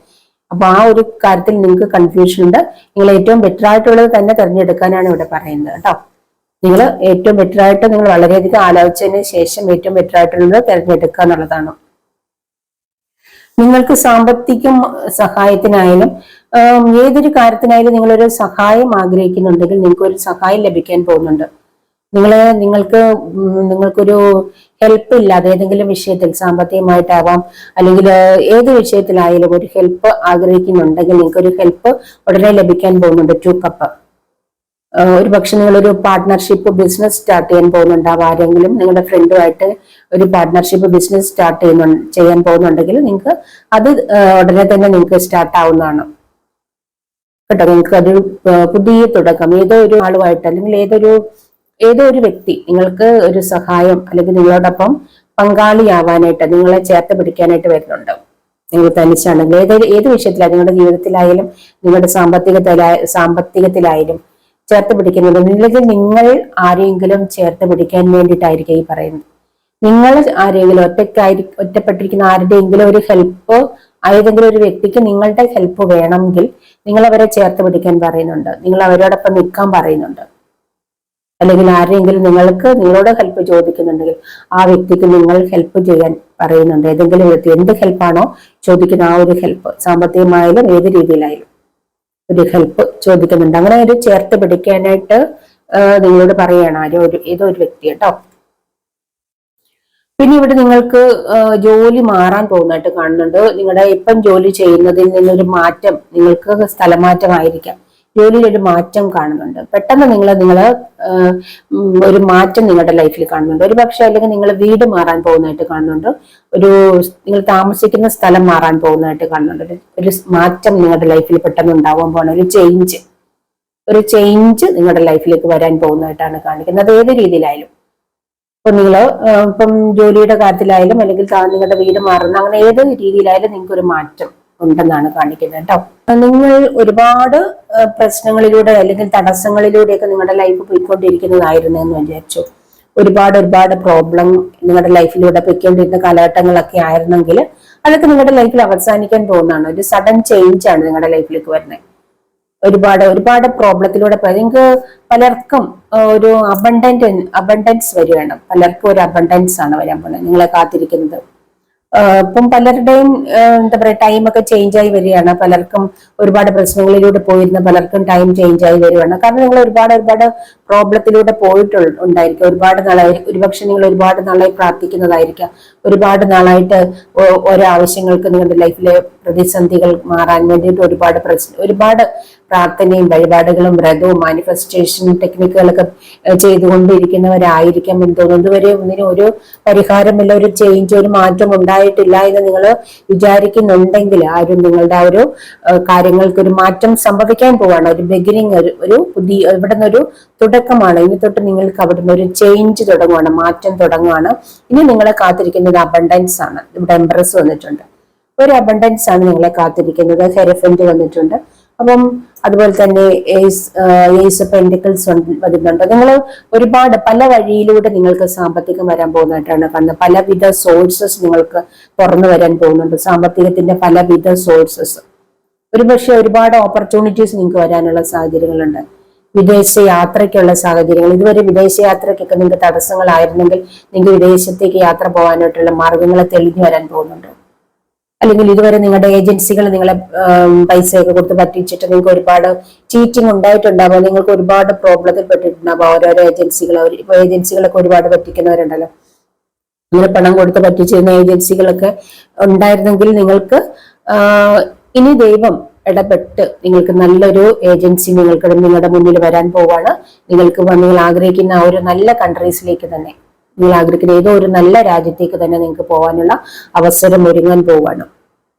അപ്പൊ ആ ഒരു കാര്യത്തിൽ നിങ്ങൾക്ക് കൺഫ്യൂഷൻ ഉണ്ട്. നിങ്ങൾ ഏറ്റവും ബെറ്റർ ആയിട്ടുള്ളത് തന്നെ തിരഞ്ഞെടുക്കാനാണ് ഇവിടെ പറയുന്നത് കേട്ടോ. നിങ്ങൾ ഏറ്റവും ബെറ്റർ ആയിട്ട് നിങ്ങൾ വളരെയധികം ആലോചിച്ചതിന് ശേഷം ഏറ്റവും ബെറ്റർ ആയിട്ടുള്ളത് തിരഞ്ഞെടുക്കുക എന്നുള്ളതാണ്. നിങ്ങൾക്ക് സാമ്പത്തിക സഹായത്തിനായാലും ഏതൊരു കാര്യത്തിനായാലും നിങ്ങളൊരു സഹായം ആഗ്രഹിക്കുന്നുണ്ടെങ്കിൽ നിങ്ങൾക്ക് ഒരു സഹായം ലഭിക്കാൻ പോകുന്നുണ്ട്. നിങ്ങൾക്കൊരു ഹെൽപ്പ് ഇല്ലാതെ ഏതെങ്കിലും വിഷയത്തിൽ, സാമ്പത്തികമായിട്ടാവാം അല്ലെങ്കിൽ ഏത് വിഷയത്തിലായാലും ഒരു ഹെൽപ്പ് ആഗ്രഹിക്കുന്നുണ്ടെങ്കിൽ നിങ്ങൾക്കൊരു ഹെൽപ്പ് ഉടനെ ലഭിക്കാൻ പോകുന്നുണ്ട്. 2 കപ്പ്. ഒരു പക്ഷെ നിങ്ങളൊരു പാർട്ട്ണർഷിപ്പ് ബിസിനസ് സ്റ്റാർട്ട് ചെയ്യാൻ പോകുന്നുണ്ടാവും. ആരെങ്കിലും നിങ്ങളുടെ ഫ്രണ്ടുമായിട്ട് ഒരു പാർട്ട്ണർഷിപ്പ് ബിസിനസ് ചെയ്യാൻ പോകുന്നുണ്ടെങ്കിൽ നിങ്ങൾക്ക് അത് ഉടനെ തന്നെ നിങ്ങൾക്ക് സ്റ്റാർട്ട് ആവുന്നതാണ് കേട്ടോ. നിങ്ങൾക്ക് അതൊരു പുതിയ തുടക്കം, ഏതോ ഒരു ആളുമായിട്ട് അല്ലെങ്കിൽ ഏതോ ഒരു വ്യക്തി നിങ്ങൾക്ക് ഒരു സഹായം അല്ലെങ്കിൽ നിങ്ങളോടൊപ്പം പങ്കാളിയാവാനായിട്ട്, നിങ്ങളെ ചേർത്ത് പിടിക്കാനായിട്ട് വരുന്നുണ്ട്. നിങ്ങൾ തനിച്ചാണെങ്കിൽ ഏത് വിഷയത്തിലായാലും, നിങ്ങളുടെ ജീവിതത്തിലായാലും നിങ്ങളുടെ സാമ്പത്തികത്തിലായാലും ചേർത്ത് പിടിക്കുന്നുണ്ട്. അല്ലെങ്കിൽ നിങ്ങൾ ആരെങ്കിലും ചേർത്ത് പിടിക്കാൻ വേണ്ടിയിട്ടായിരിക്കും ഈ പറയുന്നത്. നിങ്ങൾ ആരെങ്കിലും ഒറ്റപ്പെട്ടിരിക്കുന്ന ആരുടെയെങ്കിലും ഒരു ഹെൽപ്പ്, ഏതെങ്കിലും ഒരു വ്യക്തിക്ക് നിങ്ങളുടെ ഹെൽപ്പ് വേണമെങ്കിൽ നിങ്ങൾ അവരെ ചേർത്ത് പിടിക്കാൻ പറയുന്നുണ്ട്. നിങ്ങൾ അവരോടൊപ്പം നിൽക്കാൻ പറയുന്നുണ്ട്. അല്ലെങ്കിൽ ആരെങ്കിലും നിങ്ങളോട് ഹെൽപ്പ് ചോദിക്കുന്നുണ്ടെങ്കിൽ ആ വ്യക്തിക്ക് നിങ്ങൾ ഹെൽപ്പ് ചെയ്യാൻ പറയുന്നുണ്ട്. ഏതെങ്കിലും വ്യക്തി എന്ത് ഹെൽപ്പാണോ ചോദിക്കുന്ന ആ ഒരു ഹെൽപ്പ്, സാമ്പത്തികമായാലും ഏത് രീതിയിലായാലും ഒരു ഹെൽപ്പ് ചോദിക്കുന്നുണ്ട്. അങ്ങനെ ഒരു ചേർത്ത് പിടിക്കാനായിട്ട് നിങ്ങളോട് പറയാണ് ഏതോ ഒരു വ്യക്തി കേട്ടോ. പിന്നെ ഇവിടെ നിങ്ങൾക്ക് ജോലി മാറാൻ പോകുന്നതായിട്ട് കാണുന്നുണ്ട്. നിങ്ങളുടെ ഇപ്പം ജോലി ചെയ്യുന്നതിൽ നിന്നൊരു മാറ്റം, നിങ്ങൾക്ക് സ്ഥലമാറ്റമായിരിക്കാം. ജോലിയിൽ ഒരു മാറ്റം കാണുന്നുണ്ട്. പെട്ടെന്ന് നിങ്ങൾ ഒരു മാറ്റം നിങ്ങളുടെ ലൈഫിൽ കാണുന്നുണ്ട്. ഒരു പക്ഷെ അല്ലെങ്കിൽ നിങ്ങൾ വീട് മാറാൻ പോകുന്നതായിട്ട് കാണുന്നുണ്ട്. നിങ്ങൾ താമസിക്കുന്ന സ്ഥലം മാറാൻ പോകുന്നതായിട്ട് കാണുന്നുണ്ട്. ഒരു മാറ്റം നിങ്ങളുടെ ലൈഫിൽ പെട്ടെന്ന് ഉണ്ടാവാൻ പോകുന്ന ഒരു ചേഞ്ച് നിങ്ങളുടെ ലൈഫിലേക്ക് വരാൻ പോകുന്നതായിട്ടാണ് കാണിക്കുന്നത്. അത് ഏത് രീതിയിലായാലും, ഇപ്പം ജോലിയുടെ കാര്യത്തിലായാലും അല്ലെങ്കിൽ നിങ്ങളുടെ വീട് മാറുന്ന, അങ്ങനെ ഏത് രീതിയിലായാലും നിങ്ങൾക്ക് ഒരു മാറ്റം ഉണ്ടെന്നാണ് കാണിക്കുന്നത് കേട്ടോ. നിങ്ങൾ ഒരുപാട് പ്രശ്നങ്ങളിലൂടെ അല്ലെങ്കിൽ തടസ്സങ്ങളിലൂടെയൊക്കെ നിങ്ങളുടെ ലൈഫ് പോയിക്കൊണ്ടിരിക്കുന്നതായിരുന്നു എന്ന് വിചാരിച്ചു. ഒരുപാട് പ്രോബ്ലം നിങ്ങളുടെ ലൈഫിലൂടെ പോയിക്കൊണ്ടിരുന്ന കാലഘട്ടങ്ങളൊക്കെ ആയിരുന്നെങ്കിൽ അതൊക്കെ നിങ്ങളുടെ ലൈഫിൽ അവസാനിക്കാൻ പോകുന്നതാണ്. ഒരു സഡൻ ചേഞ്ച് ആണ് നിങ്ങളുടെ ലൈഫിലേക്ക് വരുന്നത്. ഒരുപാട് പ്രോബ്ലത്തിലൂടെ നിങ്ങൾക്ക് പലർക്കും ഒരു അബണ്ടൻസ് വരികയാണ്. പലർക്കും ഒരു അബണ്ടൻസ് ആണ് വരാൻ പോകുന്നത് നിങ്ങളെ കാത്തിരിക്കുന്നത്. ഇപ്പം പലരുടെയും എന്താ പറയാ, ടൈമൊക്കെ ചേഞ്ച് ആയി വരികയാണ്. പലർക്കും ഒരുപാട് പ്രശ്നങ്ങളിലൂടെ പോയിരുന്ന പലർക്കും ടൈം ചേഞ്ച് ആയി വരികയാണ്. കാരണം നിങ്ങൾ ഒരുപാട് പ്രോബ്ലത്തിലൂടെ പോയിട്ടുണ്ടായിരിക്കും. ഒരുപാട് നാളായി, ഒരുപക്ഷെ നിങ്ങൾ ഒരുപാട് നാളായി പ്രാർത്ഥിക്കുന്നതായിരിക്കാം. ഒരുപാട് നാളായിട്ട് ഓരോ ആവശ്യങ്ങൾക്ക് നിങ്ങളുടെ ലൈഫിലെ പ്രതിസന്ധികൾ മാറാൻ വേണ്ടിയിട്ട് ഒരുപാട് പ്രാർത്ഥനയും വഴിപാടുകളും വ്രതവും മാനിഫെസ്റ്റേഷൻ ടെക്നിക്കുകളൊക്കെ ചെയ്തുകൊണ്ടിരിക്കുന്നവരായിരിക്കാം എന്ന് തോന്നുന്നു. ഇതുവരെ ഒന്നിനും ഒരു പരിഹാരമില്ല, ഒരു ചേഞ്ച്, ഒരു മാറ്റം ഉണ്ടായിട്ടില്ല എന്ന് നിങ്ങൾ വിചാരിക്കുന്നുണ്ടെങ്കിൽ നിങ്ങളുടെ ആ ഒരു കാര്യങ്ങൾക്ക് ഒരു മാറ്റം സംഭവിക്കാൻ പോവാണ്. ഒരു ബിഗിനിങ്, ഒരു പുതിയ ഇവിടുന്ന് ഒരു തുടക്കമാണ്. ഇനി തൊട്ട് നിങ്ങൾക്ക് അവിടുന്ന് ഒരു ചേഞ്ച് തുടങ്ങുവാണ്, മാറ്റം തുടങ്ങുവാണ്. ഇനി നിങ്ങളെ കാത്തിരിക്കുന്നത് അബണ്ടൻസ് ആണ്. ഇവിടെ എംപ്രസ് വന്നിട്ടുണ്ട്. ഒരു അബണ്ടൻസ് ആണ് നിങ്ങളെ കാത്തിരിക്കുന്നത്. ഹെറഫന്റ് വന്നിട്ടുണ്ട്. അപ്പം അതുപോലെ തന്നെ ഏസ് ഓഫ് പെന്റിക്കിൾസ് വരുന്നുണ്ട്. നിങ്ങൾ പല വഴിയിലൂടെ നിങ്ങൾക്ക് സാമ്പത്തികം വരാൻ പോകുന്നതായിട്ടാണ് കാണുന്നത്. പലവിധ സോഴ്സസ് നിങ്ങൾക്ക് തുറന്നു വരാൻ പോകുന്നുണ്ട്. സാമ്പത്തികത്തിന്റെ പലവിധ സോഴ്സസ്. ഒരുപക്ഷെ ഒരുപാട് ഓപ്പർച്യൂണിറ്റീസ് നിങ്ങൾക്ക് വരാനുള്ള സാഹചര്യങ്ങളുണ്ട്. വിദേശ യാത്രയ്ക്കുള്ള സാഹചര്യങ്ങൾ, ഇതുവരെ വിദേശ യാത്രയ്ക്കൊക്കെ നിങ്ങൾക്ക് തടസ്സങ്ങളായിരുന്നെങ്കിൽ നിങ്ങൾക്ക് വിദേശത്തേക്ക് യാത്ര പോകാനായിട്ടുള്ള മാർഗങ്ങൾ തെളിഞ്ഞു വരാൻ പോകുന്നുണ്ട്. അല്ലെങ്കിൽ ഇതുവരെ നിങ്ങളുടെ ഏജൻസികൾ നിങ്ങളെ പൈസയൊക്കെ കൊടുത്ത് പറ്റിച്ചിട്ട് നിങ്ങൾക്ക് ഒരുപാട് ചീറ്റിംഗ് ഉണ്ടായിട്ടുണ്ടാവുക, നിങ്ങൾക്ക് ഒരുപാട് പ്രോബ്ലത്തിൽ പെട്ടിട്ടുണ്ടാവുക. ഓരോരോ ഏജൻസികളൊക്കെ ഒരുപാട് പറ്റിക്കുന്നവരുണ്ടല്ലോ. നിങ്ങൾ പണം കൊടുത്ത് പറ്റിച്ചിരുന്ന ഏജൻസികളൊക്കെ ഉണ്ടായിരുന്നെങ്കിൽ നിങ്ങൾക്ക് ഇനി ദൈവം ഇടപെട്ട് നിങ്ങൾക്ക് നല്ലൊരു ഏജൻസി നിങ്ങളുടെ മുന്നിൽ വരാൻ പോവാണ്. നിങ്ങൾ ആഗ്രഹിക്കുന്ന ആ ഒരു നല്ല കൺട്രീസിലേക്ക് തന്നെ, നിങ്ങൾ ആഗ്രഹിക്കുന്ന ഏതോ ഒരു നല്ല രാജ്യത്തേക്ക് തന്നെ നിങ്ങൾക്ക് പോകാനുള്ള അവസരം ഒരുങ്ങാൻ പോവാണ്.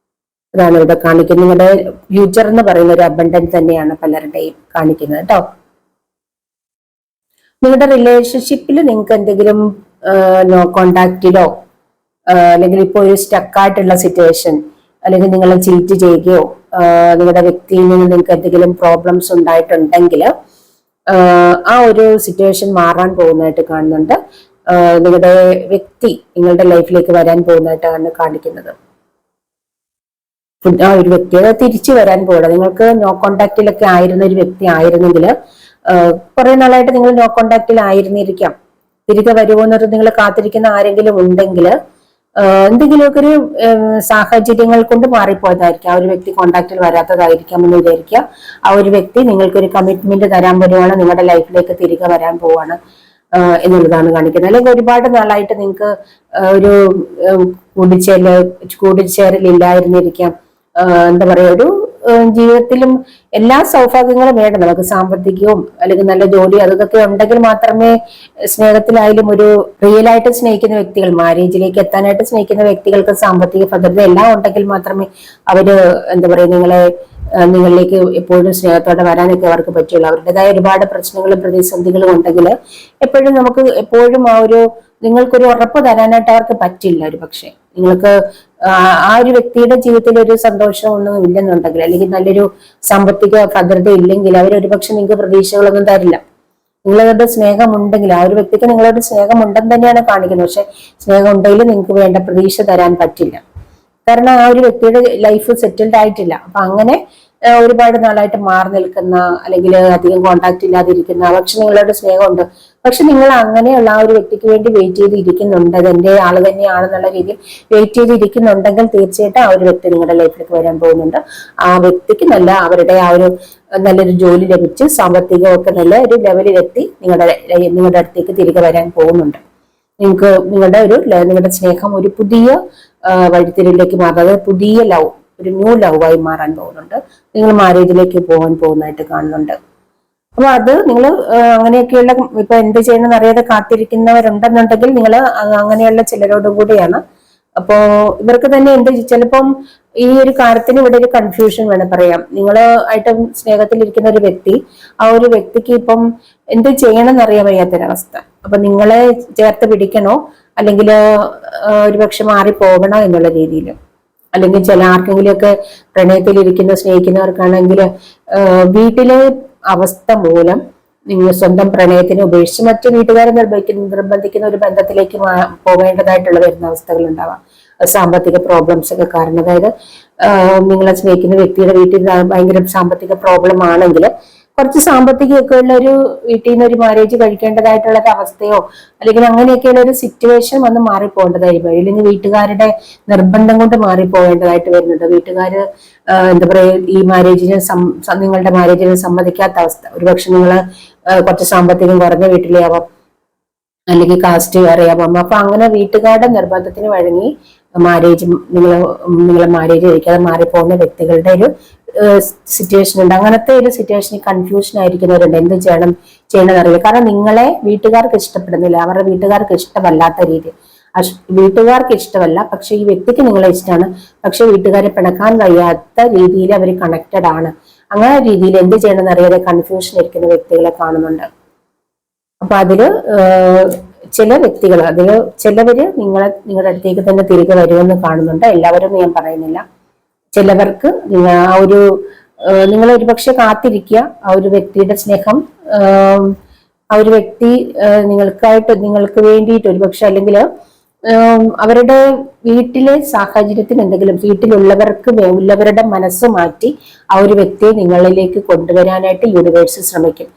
അതാണ് ഇവിടെ കാണിക്കുന്നത്. നിങ്ങളുടെ ഫ്യൂച്ചർ എന്ന് പറയുന്ന ഒരു അബണ്ടൻസ് തന്നെയാണ് പലരുടെയും കാണിക്കുന്നത് കേട്ടോ. നിങ്ങളുടെ റിലേഷൻഷിപ്പിൽ നിങ്ങൾക്ക് എന്തെങ്കിലും നോ കോണ്ടാക്റ്റിലോ അല്ലെങ്കിൽ ഇപ്പോൾ ഒരു സ്റ്റക്കായിട്ടുള്ള സിറ്റുവേഷൻ, അല്ലെങ്കിൽ നിങ്ങളെ ചീറ്റ് ചെയ്യുകയോ നിങ്ങളുടെ വ്യക്തിയിൽ നിന്ന് നിങ്ങൾക്ക് എന്തെങ്കിലും പ്രോബ്ലംസ് ഉണ്ടായിട്ടുണ്ടെങ്കിൽ ആ ഒരു സിറ്റുവേഷൻ മാറാൻ പോകുന്നതായിട്ട് കാണുന്നുണ്ട്. നിങ്ങളുടെ വ്യക്തി നിങ്ങളുടെ ലൈഫിലേക്ക് വരാൻ പോകുന്നതായിട്ടാണ് കാണിക്കുന്നത്. ആ ഒരു വ്യക്തി അത് തിരിച്ചു വരാൻ പോകണം. നിങ്ങൾക്ക് നോ കോണ്ടാക്റ്റിലൊക്കെ ആയിരുന്ന ഒരു വ്യക്തി ആയിരുന്നെങ്കിൽ കുറെ നാളായിട്ട് നിങ്ങൾ നോ കോണ്ടാക്റ്റിൽ ആയിരുന്നിരിക്കാം. തിരികെ വരുമോ എന്നൊരു നിങ്ങൾ കാത്തിരിക്കുന്ന ആരെങ്കിലും ഉണ്ടെങ്കിൽ എന്തെങ്കിലുമൊക്കെ ഒരു സാഹചര്യങ്ങൾ കൊണ്ട് മാറിപ്പോയതായിരിക്കാം. ആ ഒരു വ്യക്തി കോണ്ടാക്റ്റിൽ വരാത്തതായിരിക്കാം എന്ന് വിചാരിക്കുക. ആ ഒരു വ്യക്തി നിങ്ങൾക്കൊരു കമ്മിറ്റ്മെന്റ് തരാൻ വരുവാണ്, നിങ്ങളുടെ ലൈഫിലേക്ക് തിരികെ വരാൻ പോവാണ് എന്നുള്ളതാണ് കാണിക്കുന്നത്. അല്ലെങ്കിൽ ഒരുപാട് നാളായിട്ട് നിങ്ങൾക്ക് ഒരു കൂടിച്ചേരലില്ലായിരുന്നിരിക്കാം. എന്താ പറയാ, ഒരു ജീവിതത്തിലും എല്ലാ സൗഭാഗ്യങ്ങളും വേണം നമുക്ക്. സാമ്പത്തികവും അല്ലെങ്കിൽ നല്ല ജോലി അതൊക്കെ ഉണ്ടെങ്കിൽ മാത്രമേ സ്നേഹത്തിലായാലും ഒരു റിയലായിട്ട് സ്നേഹിക്കുന്ന വ്യക്തികൾ, മാരേജിലേക്ക് എത്താനായിട്ട് സ്നേഹിക്കുന്ന വ്യക്തികൾക്ക് സാമ്പത്തിക ഭദ്രത എല്ലാം ഉണ്ടെങ്കിൽ മാത്രമേ അവര് എന്താ പറയാ നിങ്ങളിലേക്ക് എപ്പോഴും സ്നേഹത്തോടെ വരാനൊക്കെ അവർക്ക് പറ്റുള്ളൂ. അവരുടേതായ ഒരുപാട് പ്രശ്നങ്ങളും പ്രതിസന്ധികളും ഉണ്ടെങ്കിൽ എപ്പോഴും നിങ്ങൾക്കൊരു ഉറപ്പ് തരാനായിട്ട് അവർക്ക് പറ്റില്ല. ഒരു പക്ഷെ നിങ്ങൾക്ക് ആ ഒരു വ്യക്തിയുടെ ജീവിതത്തിൽ ഒരു സന്തോഷമൊന്നും ഇല്ലെന്നുണ്ടെങ്കിൽ, അല്ലെങ്കിൽ നല്ലൊരു സാമ്പത്തിക ഭദ്രത ഇല്ലെങ്കിൽ അവരൊരു പക്ഷെ നിങ്ങൾക്ക് പ്രതീക്ഷകളൊന്നും തരില്ല. നിങ്ങളവരുടെ സ്നേഹം ഉണ്ടെങ്കിൽ, ആ ഒരു വ്യക്തിക്ക് നിങ്ങളോട് സ്നേഹം ഉണ്ടെന്ന് തന്നെയാണ് കാണിക്കുന്നത്. പക്ഷെ സ്നേഹം ഉണ്ടെങ്കിൽ നിങ്ങൾക്ക് വേണ്ട പ്രതീക്ഷ തരാൻ പറ്റില്ല. കാരണം ആ ഒരു വ്യക്തിയുടെ ലൈഫ് സെറ്റിൽഡ് ആയിട്ടില്ല. അപ്പൊ അങ്ങനെ ഒരുപാട് നാളായിട്ട് മാറി നിൽക്കുന്ന, അല്ലെങ്കിൽ അധികം കോണ്ടാക്ട് ഇല്ലാതിരിക്കുന്ന, പക്ഷെ നിങ്ങളോട് സ്നേഹമുണ്ട്, പക്ഷെ നിങ്ങൾ അങ്ങനെയുള്ള ആ ഒരു വ്യക്തിക്ക് വേണ്ടി വെയിറ്റ് ചെയ്തിരിക്കുന്നുണ്ട്, അതെന്റെ ആള് തന്നെയാണെന്നുള്ള രീതിയിൽ വെയിറ്റ് ചെയ്തിരിക്കുന്നുണ്ടെങ്കിൽ തീർച്ചയായിട്ടും ആ ഒരു വ്യക്തി നിങ്ങളുടെ ലൈഫിലേക്ക് വരാൻ പോകുന്നുണ്ട്. ആ വ്യക്തിക്ക് അവരുടെ ആ ഒരു നല്ലൊരു ജോലി ലഭിച്ച് സാമ്പത്തികമൊക്കെ നല്ല ഒരു ലെവലിലെത്തി നിങ്ങളുടെ അടുത്തേക്ക് തിരികെ വരാൻ പോകുന്നുണ്ട്. നിങ്ങളുടെ സ്നേഹം ഒരു പുതിയ വഴിത്തിരിവിലേക്ക് മാറുന്നത്, അതായത് പുതിയ ഒരു ന്യൂ ലവായി മാറാൻ പോകുന്നുണ്ട്. നിങ്ങൾ മാരേജിലേക്ക് പോകാൻ പോകുന്നതായിട്ട് കാണുന്നുണ്ട്. അപ്പൊ അത് നിങ്ങൾ അങ്ങനെയൊക്കെയുള്ള ഇപ്പൊ എന്ത് ചെയ്യണമെന്ന് അറിയാതെ കാത്തിരിക്കുന്നവരുണ്ടെന്നുണ്ടെങ്കിൽ നിങ്ങൾ അങ്ങനെയുള്ള ചിലരോടും കൂടിയാണ്. അപ്പോ ഇവർക്ക് തന്നെ ചിലപ്പം ഈ ഒരു കാര്യത്തിന് ഇവിടെ ഒരു കൺഫ്യൂഷൻ വേണം പറയാം. ആയിട്ട് സ്നേഹത്തിലിരിക്കുന്ന ഒരു വ്യക്തി, ആ ഒരു വ്യക്തിക്ക് ഇപ്പം എന്ത് ചെയ്യണം എന്നറിയാൻ വയ്യാത്തൊരവസ്ഥ. അപ്പൊ നിങ്ങളെ ചേർത്ത് പിടിക്കണോ അല്ലെങ്കിൽ ഒരുപക്ഷെ മാറി പോകണോ എന്നുള്ള രീതിയിൽ, അല്ലെങ്കിൽ ആർക്കെങ്കിലും ഒക്കെ സ്നേഹിക്കുന്നവർക്കാണെങ്കിൽ വീട്ടിലെ അവസ്ഥ മൂലം നിങ്ങൾ സ്വന്തം പ്രണയത്തിനെ ഉപേക്ഷിച്ച് മറ്റു വീട്ടുകാരെ നിർബന്ധിക്കുന്ന ഒരു ബന്ധത്തിലേക്ക് പോകേണ്ടതായിട്ടുള്ള വരുന്ന അവസ്ഥകൾ ഉണ്ടാവാം. സാമ്പത്തിക പ്രോബ്ലംസ് ഒക്കെ കാരണം, അതായത് നിങ്ങളെ സ്നേഹിക്കുന്ന വ്യക്തിയുടെ വീട്ടിൽ ഭയങ്കര സാമ്പത്തിക പ്രോബ്ലം ആണെങ്കിൽ കുറച്ച് സാമ്പത്തികമൊക്കെ ഉള്ള ഒരു വീട്ടിൽ നിന്ന് ഒരു മാരേജ് കഴിക്കേണ്ടതായിട്ടുള്ള ഒരു അവസ്ഥയോ അല്ലെങ്കിൽ അങ്ങനെയൊക്കെയുള്ള ഒരു സിറ്റുവേഷൻ വന്ന് മാറിപ്പോകേണ്ടതായിരിക്കും. അല്ലെങ്കിൽ വീട്ടുകാരുടെ നിർബന്ധം കൊണ്ട് മാറിപ്പോകേണ്ടതായിട്ട് വരുന്നുണ്ട്. വീട്ടുകാര് എന്താ പറയാ നിങ്ങളുടെ മാരേജിന് സമ്മതിക്കാത്ത അവസ്ഥ. ഒരുപക്ഷെ നിങ്ങൾ കുറച്ച് സാമ്പത്തികം കുറഞ്ഞ വീട്ടിലെ ആവാം, അല്ലെങ്കിൽ കാസ്റ്റ് അറിയാം. അപ്പൊ അങ്ങനെ വീട്ടുകാരുടെ നിർബന്ധത്തിന് വഴങ്ങി നിങ്ങളെ മാരേജ് കഴിക്കാതെ മാറിപ്പോകുന്ന വ്യക്തികളുടെ ഒരു സിറ്റുവേഷൻ ഉണ്ട്. അങ്ങനത്തെ ഒരു സിറ്റുവേഷനിൽ കൺഫ്യൂഷൻ ആയിരിക്കുന്നവരുണ്ട്. എന്ത് ചെയ്യണമെന്ന് അറിയില്ല. കാരണം നിങ്ങളെ വീട്ടുകാർക്ക് ഇഷ്ടപ്പെടുന്നില്ല, അവരുടെ വീട്ടുകാർക്ക് ഇഷ്ടമല്ലാത്ത രീതി. വീട്ടുകാർക്ക് ഇഷ്ടമല്ല, പക്ഷെ ഈ വ്യക്തിക്ക് നിങ്ങളെ ഇഷ്ടമാണ്, പക്ഷെ വീട്ടുകാരെ പിണക്കാൻ വയ്യാത്ത രീതിയിൽ അവർ കണക്റ്റഡ് ആണ്. അങ്ങനെ രീതിയിൽ എന്ത് ചെയ്യണമെന്ന് അറിയാതെ കൺഫ്യൂഷൻ ഇരിക്കുന്ന വ്യക്തികളെ കാണുന്നുണ്ട്. അപ്പൊ ചിലവര് നിങ്ങളുടെ അടുത്തേക്ക് തന്നെ തിരികെ വരുമെന്ന് കാണുന്നുണ്ട്. എല്ലാവരും ഞാൻ പറയുന്നില്ല. ചിലവർക്ക് നിങ്ങൾ ഒരുപക്ഷെ കാത്തിരിക്കുക. ആ ഒരു വ്യക്തിയുടെ സ്നേഹം, ആ ഒരു വ്യക്തി നിങ്ങൾക്ക് വേണ്ടിയിട്ട് ഒരുപക്ഷെ, അല്ലെങ്കിൽ അവരുടെ വീട്ടിലെ സാഹചര്യത്തിന് എന്തെങ്കിലും, വീട്ടിലുള്ളവരുടെ മനസ്സ് മാറ്റി ആ ഒരു വ്യക്തിയെ നിങ്ങളിലേക്ക് കൊണ്ടുവരാനായിട്ട് യൂണിവേഴ്സ് ശ്രമിക്കും.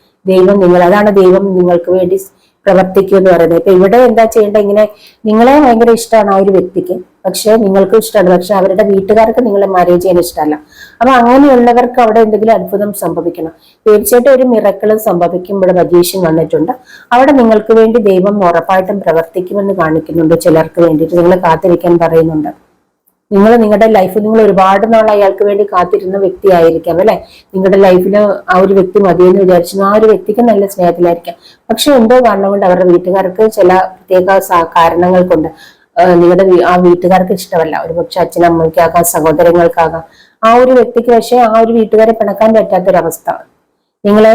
അതാണ് ദൈവം നിങ്ങൾക്ക് വേണ്ടി പ്രവർത്തിക്കും എന്ന് പറയുന്നത്. ഇപ്പൊ ഇവിടെ എന്താ ചെയ്യേണ്ടത്, ഇങ്ങനെ നിങ്ങളെ ഭയങ്കര ഇഷ്ടമാണ് ആ ഒരു വ്യക്തിക്ക്, പക്ഷെ നിങ്ങൾക്ക് ഇഷ്ടമാണ്, പക്ഷെ അവരുടെ വീട്ടുകാർക്ക് നിങ്ങളെ മാരേജ് ചെയ്യാൻ ഇഷ്ടമല്ല. അപ്പൊ അങ്ങനെയുള്ളവർക്ക് അവിടെ എന്തെങ്കിലും അത്ഭുതം സംഭവിക്കണം. തീർച്ചയായിട്ടും ഒരു മിറക്കിൾ സംഭവിക്കും. ഇവിടെ മജീഷ്യൻ വന്നിട്ടുണ്ട്. അവിടെ നിങ്ങൾക്ക് വേണ്ടി ദൈവം ഉറപ്പായിട്ടും പ്രവർത്തിക്കുമെന്ന് കാണിക്കുന്നുണ്ട്. ചിലർക്ക് വേണ്ടിയിട്ട് നിങ്ങളെ കാത്തിരിക്കാൻ പറയുന്നുണ്ട്. നിങ്ങളുടെ ലൈഫ്, നിങ്ങൾ ഒരുപാട് നാൾ അയാൾക്ക് വേണ്ടി കാത്തിരുന്ന വ്യക്തിയായിരിക്കാം അല്ലെ. നിങ്ങളുടെ ലൈഫിൽ ആ ഒരു വ്യക്തി മതിയെന്ന് വിചാരിച്ചു, ആ ഒരു വ്യക്തിക്ക് നല്ല സ്നേഹത്തിലായിരിക്കാം. പക്ഷെ എന്തോ കാരണം കൊണ്ട് അവരുടെ വീട്ടുകാർക്ക് ചില പ്രത്യേക കാരണങ്ങൾ കൊണ്ട് നിങ്ങളുടെ ആ വീട്ടുകാർക്ക് ഇഷ്ടമല്ല. ഒരുപക്ഷെ അച്ഛനമ്മയ്ക്കാകാം, സഹോദരങ്ങൾക്കാകാം. ആ ഒരു വ്യക്തിക്ക് പക്ഷെ ആ ഒരു വീട്ടുകാരെ പിണക്കാൻ പറ്റാത്തൊരവസ്ഥ, നിങ്ങളെ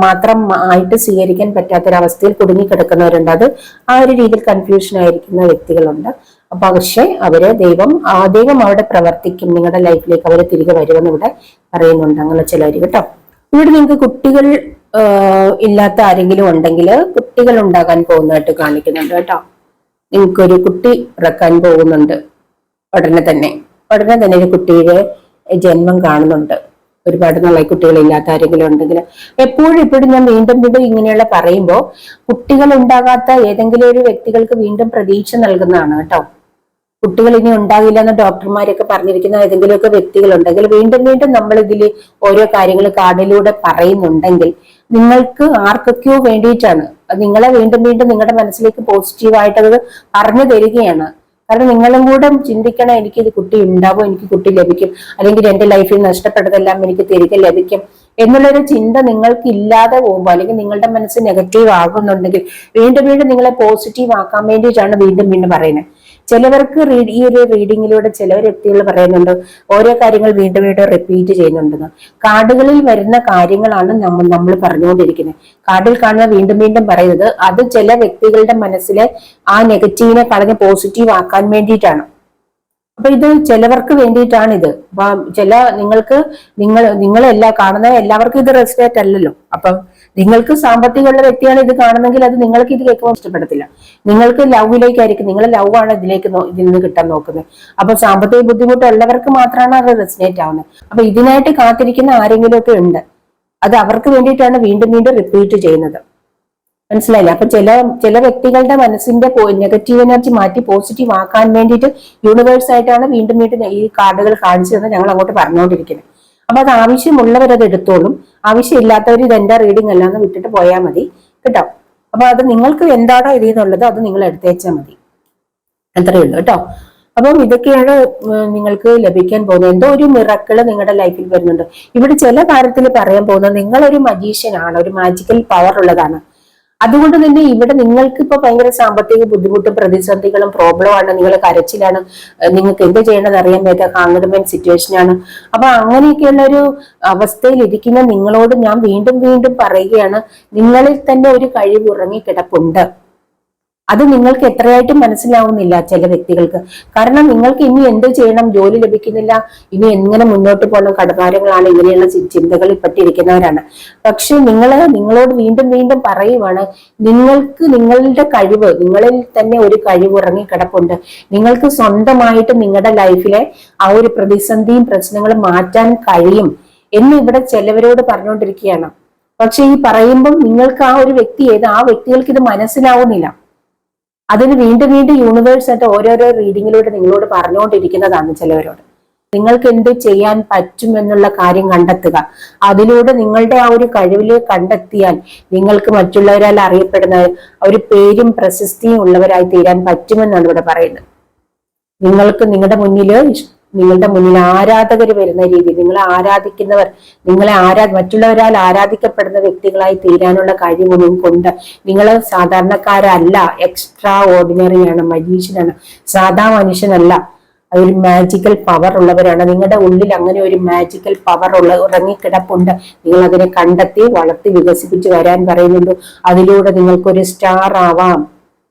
മാത്രം ആയിട്ട് സ്വീകരിക്കാൻ പറ്റാത്തൊരവസ്ഥയിൽ കുടുങ്ങിക്കിടക്കുന്നവരുണ്ട്. അത് ആ ഒരു രീതിയിൽ കൺഫ്യൂഷൻ ആയിരിക്കുന്ന വ്യക്തികളുണ്ട്. അപ്പൊ പക്ഷെ അവര് ദൈവം അവിടെ പ്രവർത്തിക്കും, നിങ്ങളുടെ ലൈഫിലേക്ക് അവര് തിരികെ വരുമെന്ന് ഇവിടെ പറയുന്നുണ്ട്. അങ്ങനെ ചിലര് കേട്ടോ. ഇവിടെ നിങ്ങൾക്ക് കുട്ടികൾ ഇല്ലാത്ത ആരെങ്കിലും ഉണ്ടെങ്കിൽ കുട്ടികൾ ഉണ്ടാകാൻ പോകുന്നതായിട്ട് കാണിക്കുന്നുണ്ട് കേട്ടോ. നിങ്ങൾക്കൊരു കുട്ടി പിറക്കാൻ പോകുന്നുണ്ട് ഉടനെ തന്നെ ഒരു കുട്ടിയുടെ ജന്മം കാണുന്നുണ്ട്. ഒരുപാട് നാളായി കുട്ടികളില്ലാത്ത ആരെങ്കിലും ഉണ്ടെങ്കിൽ എപ്പോഴും ഞാൻ വീണ്ടും ഇങ്ങനെയുള്ള പറയുമ്പോൾ കുട്ടികൾ ഉണ്ടാകാത്ത ഏതെങ്കിലും ഒരു വ്യക്തികൾക്ക് വീണ്ടും പ്രതീക്ഷ നൽകുന്നതാണ് കേട്ടോ. കുട്ടികൾ ഇനി ഉണ്ടാകില്ല എന്ന് ഡോക്ടർമാരൊക്കെ പറഞ്ഞിരിക്കുന്ന ഏതെങ്കിലുമൊക്കെ വ്യക്തികളുണ്ടെങ്കിൽ വീണ്ടും നമ്മൾ ഇതിൽ ഓരോ കാര്യങ്ങൾ കാർഡിലൂടെ പറയുന്നുണ്ടെങ്കിൽ നിങ്ങൾക്ക് ആർക്കൊക്കെയോ വേണ്ടിയിട്ടാണ്. നിങ്ങളെ വീണ്ടും നിങ്ങളുടെ മനസ്സിലേക്ക് പോസിറ്റീവായിട്ട് അത് പറഞ്ഞു തരികയാണ്. കാരണം നിങ്ങളും കൂടെ ചിന്തിക്കണം, എനിക്ക് ഇത് കുട്ടി ഉണ്ടാവും, എനിക്ക് കുട്ടി ലഭിക്കും, അല്ലെങ്കിൽ എന്റെ ലൈഫിൽ നഷ്ടപ്പെട്ടതെല്ലാം എനിക്ക് തിരികെ ലഭിക്കും എന്നുള്ളൊരു ചിന്ത നിങ്ങൾക്ക് ഇല്ലാതെ പോകുമ്പോൾ, അല്ലെങ്കിൽ നിങ്ങളുടെ മനസ്സ് നെഗറ്റീവ് ആകുന്നുണ്ടെങ്കിൽ വീണ്ടും നിങ്ങളെ പോസിറ്റീവ് ആക്കാൻ വേണ്ടിയിട്ടാണ് വീണ്ടും പറയുന്നത്. ചിലവർക്ക് ഈ ഒരു റീഡിങ്ങിലൂടെ ചില വ്യക്തികൾ പറയുന്നുണ്ട് ഓരോ കാര്യങ്ങൾ വീണ്ടും റിപ്പീറ്റ് ചെയ്യുന്നുണ്ടെന്ന്. കാർഡുകളിൽ വരുന്ന കാര്യങ്ങളാണ് നമ്മൾ പറഞ്ഞുകൊണ്ടിരിക്കുന്നത്. കാർഡിൽ കാണുന്ന വീണ്ടും പറയുന്നത് അത് ചില വ്യക്തികളുടെ മനസ്സിലെ ആ നെഗറ്റീവിനെ കളഞ്ഞ് പോസിറ്റീവ് ആക്കാൻ വേണ്ടിയിട്ടാണ്. അപ്പൊ ഇത് ചിലവർക്ക് വേണ്ടിയിട്ടാണ് ഇത്. നിങ്ങളെല്ലാം കാണുന്ന എല്ലാവർക്കും ഇത് റെസിനേറ്റ് അല്ലല്ലോ. അപ്പം നിങ്ങൾക്ക് സാമ്പത്തികമുള്ള വ്യക്തിയാണ് ഇത് കാണുന്നെങ്കിൽ അത് നിങ്ങൾക്ക് ഇത് കേൾക്കുമ്പോൾ ഇഷ്ടപ്പെടത്തില്ല. നിങ്ങൾക്ക് ലവിലേക്കായിരിക്കും, നിങ്ങൾ ലവ് ആണ് ഇതിൽ നിന്ന് കിട്ടാൻ നോക്കുന്നത്. അപ്പൊ സാമ്പത്തിക ബുദ്ധിമുട്ടുള്ളവർക്ക് മാത്രമാണ് അത് റെസിനേറ്റ് ആവുന്നത്. അപ്പൊ ഇതിനായിട്ട് കാത്തിരിക്കുന്ന ആരെങ്കിലും ഒക്കെ ഉണ്ട്, അത് അവർക്ക് വേണ്ടിയിട്ടാണ് വീണ്ടും റിപ്പീറ്റ് ചെയ്യുന്നത്. മനസ്സിലായില്ല? അപ്പൊ ചില വ്യക്തികളുടെ മനസ്സിന്റെ നെഗറ്റീവ് എനർജി മാറ്റി പോസിറ്റീവ് ആക്കാൻ വേണ്ടിയിട്ട് യൂണിവേഴ്സ് ആയിട്ടാണ് വീണ്ടും ഈ കാർഡുകൾ കാണിച്ചു തന്നെ ഞങ്ങൾ അങ്ങോട്ട് പറഞ്ഞുകൊണ്ടിരിക്കുന്നത്. അപ്പൊ അത് ആവശ്യമുള്ളവരത് എടുത്തോളും, ആവശ്യമില്ലാത്തവർ ഇത് എന്റെ റീഡിംഗ് അല്ലാന്ന് വിട്ടിട്ട് പോയാൽ മതി കേട്ടോ. അപ്പൊ അത് നിങ്ങൾക്ക് എന്താണോ ഇതിന്നുള്ളത് അത് നിങ്ങൾ എടുത്തേച്ചാൽ മതി, അത്രയേ ഉള്ളൂ കേട്ടോ. അപ്പം ഇതൊക്കെയാണ് നിങ്ങൾക്ക് ലഭിക്കാൻ പോകുന്നത്. എന്തോ ഒരു മിറക്കിള് നിങ്ങളുടെ ലൈഫിൽ വരുന്നുണ്ട്. ഇവിടെ ചില കാര്യത്തിൽ പറയാൻ പോകുന്നത് നിങ്ങളൊരു മജീഷ്യനാണ്, ഒരു മാജിക്കൽ പവർ ഉള്ളതാണ്. അതുകൊണ്ട് തന്നെ ഇവിടെ നിങ്ങൾക്ക് ഇപ്പൊ ഭയങ്കര സാമ്പത്തിക ബുദ്ധിമുട്ടും പ്രതിസന്ധികളും പ്രോബ്ലമാണ്, നിങ്ങൾ കരച്ചിലാണ്, നിങ്ങൾക്ക് എന്ത് ചെയ്യണമെന്ന് അറിയാൻ പറ്റാത്ത കോൺഫിഡൻസ് സിറ്റുവേഷനാണ്. അപ്പൊ അങ്ങനെയൊക്കെയുള്ള ഒരു അവസ്ഥയിൽ ഇരിക്കുന്ന നിങ്ങളോട് ഞാൻ വീണ്ടും പറയുകയാണ്, നിങ്ങളിൽ തന്നെ ഒരു കഴിവ് ഉറങ്ങിക്കിടപ്പുണ്ട്. അത് നിങ്ങൾക്ക് എത്രയായിട്ടും മനസ്സിലാവുന്നില്ല ചില വ്യക്തികൾക്ക്. കാരണം നിങ്ങൾക്ക് ഇനി എന്ത് ചെയ്യണം, ജോലി ലഭിക്കുന്നില്ല, ഇനി എങ്ങനെ മുന്നോട്ട് പോകണം, കടഭാരങ്ങളാണ്, ഇങ്ങനെയുള്ള ചിന്തകളിൽ പെട്ടിരിക്കുന്നവരാണ്. പക്ഷെ നിങ്ങളോട് വീണ്ടും പറയുവാണ്, നിങ്ങൾക്ക് നിങ്ങളുടെ കഴിവ്, നിങ്ങളിൽ തന്നെ ഒരു കഴിവ് ഉറങ്ങിക്കിടപ്പുണ്ട്. നിങ്ങൾക്ക് സ്വന്തമായിട്ട് നിങ്ങളുടെ ലൈഫിലെ ആ ഒരു പ്രതിസന്ധിയും പ്രശ്നങ്ങളും മാറ്റാൻ കഴിയും എന്ന് ഇവിടെ ചിലവരോട് പറഞ്ഞുകൊണ്ടിരിക്കുകയാണ്. പക്ഷെ ഈ പറയുമ്പം നിങ്ങൾക്ക് ആ ഒരു വ്യക്തി ആ വ്യക്തികൾക്ക് ഇത് മനസ്സിലാവുന്നില്ല. അതിന് വീണ്ടും യൂണിവേഴ്സ് ആയിട്ട് ഓരോരോ റീഡിങ്ങിലൂടെ നിങ്ങളോട് പറഞ്ഞുകൊണ്ടിരിക്കുന്നതാണ് ചിലവരോട്. നിങ്ങൾക്ക് എന്ത് ചെയ്യാൻ പറ്റും എന്നുള്ള കാര്യം കണ്ടെത്തുക. അതിലൂടെ നിങ്ങളുടെ ആ ഒരു കഴിവില് കണ്ടെത്തിയാൽ നിങ്ങൾക്ക് മറ്റുള്ളവരാൽ അറിയപ്പെടുന്ന ഒരു പേരും പ്രശസ്തിയും ഉള്ളവരായി തീരാൻ പറ്റുമെന്നാണ് ഇവിടെ പറയുന്നത്. നിങ്ങൾക്ക് നിങ്ങളുടെ മുന്നിൽ ആരാധകർ വരുന്ന രീതി, നിങ്ങളെ ആരാധിക്കുന്നവർ, മറ്റുള്ളവരാൽ ആരാധിക്കപ്പെടുന്ന വ്യക്തികളായി തീരാനുള്ള കഴിവ് നിങ്ങൾക്കുണ്ട്. നിങ്ങൾ സാധാരണക്കാരല്ല, എക്സ്ട്രാ ഓർഡിനറിയാണ്, മജീഷ്യനാണ്, സാധാ മനുഷ്യനല്ല. അതൊരു മാജിക്കൽ പവർ ഉള്ളവരാണ്. നിങ്ങളുടെ ഉള്ളിൽ അങ്ങനെ ഒരു മാജിക്കൽ പവർ ഉറങ്ങിക്കിടപ്പുണ്ട്. നിങ്ങൾ അതിനെ കണ്ടെത്തി വളർത്തി വികസിപ്പിച്ച് വരാൻ പറയുന്നുണ്ട്. അതിലൂടെ നിങ്ങൾക്കൊരു സ്റ്റാർ ആവാം,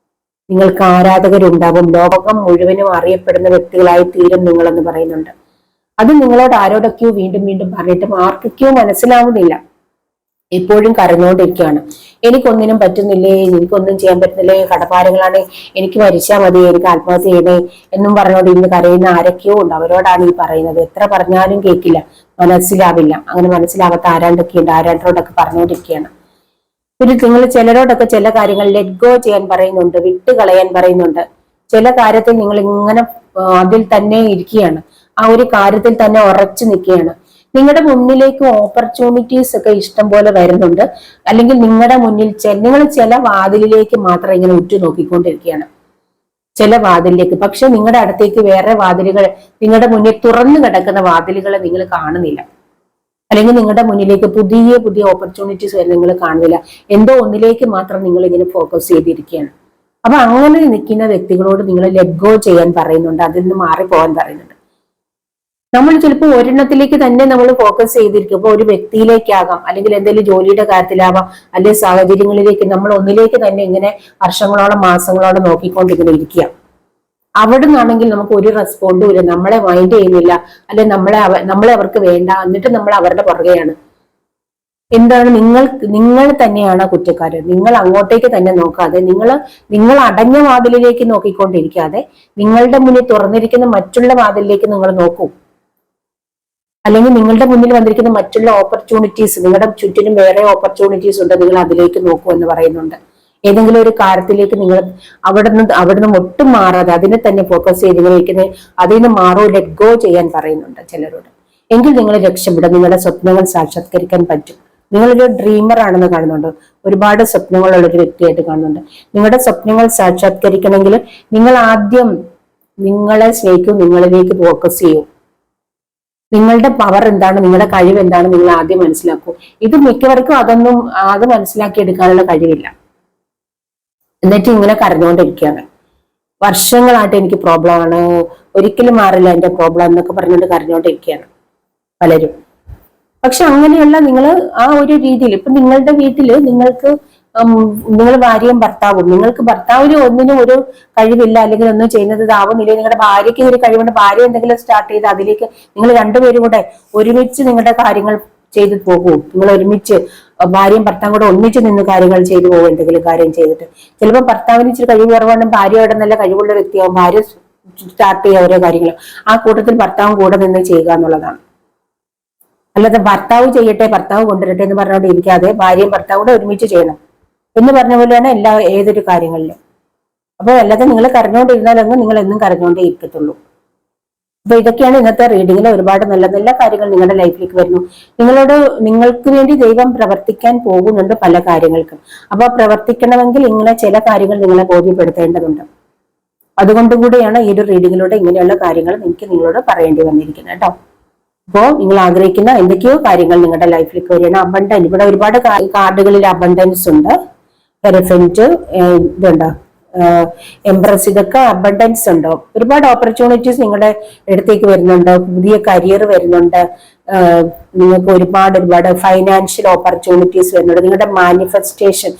നിങ്ങൾക്ക് ആരാധകരുണ്ടാവും, ലോകം മുഴുവനും അറിയപ്പെടുന്ന വ്യക്തികളായി തീരും നിങ്ങളെന്ന് പറയുന്നുണ്ട്. അത് നിങ്ങളോട് ആരോടൊക്കെയോ വീണ്ടും പറഞ്ഞിട്ടും ആർക്കൊക്കെയോ മനസ്സിലാവുന്നില്ല. എപ്പോഴും കരഞ്ഞുകൊണ്ടിരിക്കുകയാണ്, എനിക്കൊന്നിനും പറ്റുന്നില്ലേ, എനിക്കൊന്നും ചെയ്യാൻ പറ്റുന്നില്ലേ, കടഭാരങ്ങളാണ്, എനിക്ക് മരിച്ചാൽ മതി, എനിക്ക് ആത്മഹത്യ ചെയ്യണേ എന്നും പറഞ്ഞുകൊണ്ട് ഇന്ന് കരയുന്ന ആരൊക്കെയോ ഉണ്ട്. അവരോടാണ് ഈ പറയുന്നത്. എത്ര പറഞ്ഞാലും കേൾക്കില്ല, മനസ്സിലാവില്ല. അങ്ങനെ മനസ്സിലാവാത്ത ആരാണ്ടൊക്കെയുണ്ട്, ആരാണ്ടോടൊക്കെ പറഞ്ഞുകൊണ്ടിരിക്കുകയാണ്. പിന്നെ നിങ്ങൾ ചിലരോടൊക്കെ ചില കാര്യങ്ങൾ ലെറ്റ് ഗോ ചെയ്യാൻ പറയുന്നുണ്ട്, വിട്ട് കളയാൻ പറയുന്നുണ്ട്. ചില കാര്യത്തിൽ നിങ്ങൾ ഇങ്ങനെ അതിൽ തന്നെ ഇരിക്കുകയാണ്, ആ ഒരു കാര്യത്തിൽ തന്നെ ഉറച്ചു നിൽക്കുകയാണ്. നിങ്ങളുടെ മുന്നിലേക്ക് ഓപ്പർച്യൂണിറ്റീസ് ഒക്കെ ഇഷ്ടം പോലെ വരുന്നുണ്ട്. അല്ലെങ്കിൽ നിങ്ങളുടെ മുന്നിൽ നിങ്ങൾ ചില വാതിലിലേക്ക് മാത്രം ഇങ്ങനെ ഉറ്റുനോക്കിക്കൊണ്ടിരിക്കുകയാണ്. ചില വാതിലിലേക്ക്. പക്ഷെ നിങ്ങളുടെ അടുത്തേക്ക് വേറെ വാതിലുകൾ, നിങ്ങളുടെ മുന്നിൽ തുറന്നു കിടക്കുന്ന വാതിലുകൾ നിങ്ങൾ കാണുന്നില്ല. അല്ലെങ്കിൽ നിങ്ങളുടെ മുന്നിലേക്ക് പുതിയ പുതിയ ഓപ്പർച്യൂണിറ്റീസ് വരെ നിങ്ങൾ കാണുന്നില്ല. എന്തോ ഒന്നിലേക്ക് മാത്രം നിങ്ങൾ ഇങ്ങനെ ഫോക്കസ് ചെയ്തിരിക്കുകയാണ്. അപ്പൊ അങ്ങനെ നിൽക്കുന്ന വ്യക്തികളോട് നിങ്ങൾ ലെറ്റ് ഗോ ചെയ്യാൻ പറയുന്നുണ്ട്, അതിൽ നിന്ന് മാറിപ്പോകാൻ പറയുന്നുണ്ട്. നമ്മൾ ചിലപ്പോൾ ഒരെണ്ണത്തിലേക്ക് തന്നെ നമ്മൾ ഫോക്കസ് ചെയ്തിരിക്കും. ഇപ്പൊ ഒരു വ്യക്തിയിലേക്കാകാം, അല്ലെങ്കിൽ എന്തെങ്കിലും ജോലിയുടെ കാര്യത്തിലാവാം, അല്ലെങ്കിൽ സാഹചര്യങ്ങളിലേക്ക് നമ്മൾ ഒന്നിലേക്ക് തന്നെ ഇങ്ങനെ വർഷങ്ങളോളം മാസങ്ങളോളം നോക്കിക്കൊണ്ടിങ്ങനെ ഇരിക്കുക. അവിടെ നിന്നാണെങ്കിൽ നമുക്ക് ഒരു റെസ്പോണ്ടും ഇല്ല, നമ്മളെ മൈൻഡ് ചെയ്യുന്നില്ല, അല്ലെ നമ്മളെ അവർക്ക് വേണ്ട, എന്നിട്ട് നമ്മൾ അവരുടെ പുറകെയാണ്. എന്താണ് നിങ്ങൾ തന്നെയാണ് കുറ്റക്കാരൻ. നിങ്ങൾ അങ്ങോട്ടേക്ക് തന്നെ നോക്കാതെ, നിങ്ങൾ അടഞ്ഞ വാതിലിലേക്ക് നോക്കിക്കൊണ്ടിരിക്കാതെ നിങ്ങളുടെ മുന്നിൽ തുറന്നിരിക്കുന്ന മറ്റുള്ള വാതിലിലേക്ക് നിങ്ങൾ നോക്കൂ. അല്ലെങ്കിൽ നിങ്ങളുടെ മുന്നിൽ വന്നിരിക്കുന്ന മറ്റുള്ള ഓപ്പർച്യൂണിറ്റീസ്, നിങ്ങളുടെ ചുറ്റിനും വേറെ ഓപ്പർച്യൂണിറ്റീസ് ഉണ്ട്, നിങ്ങൾ അതിലേക്ക് നോക്കൂ എന്ന് പറയുന്നുണ്ട്. ഏതെങ്കിലും ഒരു കാര്യത്തിലേക്ക് നിങ്ങൾ അവിടുന്ന് ഒട്ടും മാറാതെ അതിനെ തന്നെ ഫോക്കസ് ചെയ്തിരിക്കുന്നത്, അതിൽ നിന്ന് മാറോ, ലെറ്റ് ഗോ ചെയ്യാൻ പറയുന്നുണ്ട് ചിലരോട്. എങ്കിൽ നിങ്ങൾ രക്ഷപ്പെടും, നിങ്ങളുടെ സ്വപ്നങ്ങൾ സാക്ഷാത്കരിക്കാൻ പറ്റും. നിങ്ങളൊരു ഡ്രീമർ ആണെന്ന് കാണുന്നുണ്ട്, ഒരുപാട് സ്വപ്നങ്ങളുള്ള ഒരു വ്യക്തിയായിട്ട് കാണുന്നുണ്ട്. നിങ്ങളുടെ സ്വപ്നങ്ങൾ സാക്ഷാത്കരിക്കണമെങ്കിൽ നിങ്ങൾ ആദ്യം നിങ്ങളെ സ്നേഹിക്കൂ, നിങ്ങളിലേക്ക് ഫോക്കസ് ചെയ്യൂ. നിങ്ങളുടെ പവർ എന്താണ്, നിങ്ങളുടെ കഴിവ് എന്താണ്, നിങ്ങൾ ആദ്യം മനസ്സിലാക്കൂ. ഇത് മിക്കവർക്കും അത് മനസ്സിലാക്കിയെടുക്കാനുള്ള കഴിവില്ല. എന്നിട്ട് ഇങ്ങനെ കരഞ്ഞുകൊണ്ടിരിക്കുകയാണ്. വർഷങ്ങളായിട്ട് എനിക്ക് പ്രോബ്ലം ആണ്, ഒരിക്കലും മാറില്ല എന്റെ പ്രോബ്ലം എന്നൊക്കെ പറഞ്ഞുകൊണ്ട് കരഞ്ഞുകൊണ്ടിരിക്കുകയാണ് പലരും. പക്ഷെ അങ്ങനെയല്ല, നിങ്ങൾ ആ ഒരു രീതിയിൽ ഇപ്പൊ നിങ്ങളുടെ വീട്ടില് നിങ്ങൾ ഭാര്യയും ഭർത്താവും, നിങ്ങൾക്ക് ഭർത്താവിന് ഒന്നിനും ഒരു കഴിവില്ല, അല്ലെങ്കിൽ ഒന്നും ചെയ്യുന്നത് ഇതാവുന്നില്ല, നിങ്ങളുടെ ഭാര്യയ്ക്ക് ഒരു കഴിവുണ്ട്, ഭാര്യ എന്തെങ്കിലും സ്റ്റാർട്ട് ചെയ്ത് അതിലേക്ക് നിങ്ങൾ രണ്ടുപേരും കൂടെ ഒരുമിച്ച് നിങ്ങളുടെ കാര്യങ്ങൾ ചെയ്തു പോകൂ. നിങ്ങൾ ഒരുമിച്ച് ഭാര്യയും ഭർത്താവും കൂടെ ഒന്നിച്ച് നിന്ന് കാര്യങ്ങൾ ചെയ്തു പോകും. എന്തെങ്കിലും കാര്യം ചെയ്തിട്ട് ചിലപ്പോൾ ഭർത്താവിന് ഇച്ചിരി കഴിവ് കുറവാണ്, ഭാര്യയുടെ നല്ല കഴിവുള്ള വ്യക്തിയാവും, ഭാര്യ സ്റ്റാർട്ട് ചെയ്യുക ഓരോ കാര്യങ്ങളും, ആ കൂട്ടത്തിൽ ഭർത്താവും കൂടെ നിന്ന് ചെയ്യുക എന്നുള്ളതാണ്. അല്ലാതെ ഭർത്താവ് ചെയ്യട്ടെ, ഭർത്താവ് കൊണ്ടുവരട്ടെ എന്ന് പറഞ്ഞുകൊണ്ട് ഇരിക്കാതെ ഭാര്യയും ഭർത്താവും കൂടെ ഒരുമിച്ച് ചെയ്യണം എന്ന് പറഞ്ഞ പോലെയാണ് ഏതൊരു കാര്യങ്ങളിലും. അപ്പൊ അല്ലാതെ നിങ്ങൾ കരഞ്ഞുകൊണ്ടിരുന്നാലൊന്നും നിങ്ങൾ എന്നും കരഞ്ഞുകൊണ്ടേ ഇരിക്കത്തുള്ളൂ. അപ്പൊ ഇതൊക്കെയാണ് ഇന്നത്തെ റീഡിങ്ങിൽ ഒരുപാട് നല്ല നല്ല കാര്യങ്ങൾ നിങ്ങളുടെ ലൈഫിലേക്ക് വരുന്നു. നിങ്ങൾക്ക് വേണ്ടി ദൈവം പ്രവർത്തിക്കാൻ പോകുന്നുണ്ട് പല കാര്യങ്ങൾക്കും. അപ്പൊ പ്രവർത്തിക്കണമെങ്കിൽ ഇങ്ങനെ ചില കാര്യങ്ങൾ നിങ്ങളെ ബോധ്യപ്പെടുത്തേണ്ടതുണ്ട്. അതുകൊണ്ടുകൂടിയാണ് ഈ ഒരു റീഡിങ്ങിലൂടെ ഇങ്ങനെയുള്ള കാര്യങ്ങൾ എനിക്ക് നിങ്ങളോട് പറയേണ്ടി വന്നിരിക്കുന്നത് കേട്ടോ. അപ്പോ നിങ്ങൾ ആഗ്രഹിക്കുന്ന എന്തൊക്കെയോ കാര്യങ്ങൾ നിങ്ങളുടെ ലൈഫിലേക്ക് വരികയാണ്. അബണ്ടൻസ്, ഇവിടെ ഒരുപാട് കാർഡുകളിൽ അബണ്ടൻസ് ഉണ്ട്, പെർഫെക്റ്റ് ഇതുണ്ടോ, എംപ്രസ്, ഇതൊക്കെ അബണ്ടൻസ് ഉണ്ടോ. ഒരുപാട് ഓപ്പർച്യൂണിറ്റീസ് നിങ്ങളുടെ അടുത്തേക്ക് വരുന്നുണ്ട്, പുതിയ കരിയർ വരുന്നുണ്ട്, നിങ്ങൾക്ക് ഒരുപാട് ഫൈനാൻഷ്യൽ ഓപ്പർച്യൂണിറ്റീസ് വരുന്നുണ്ട്. നിങ്ങളുടെ മാനിഫെസ്റ്റേഷൻ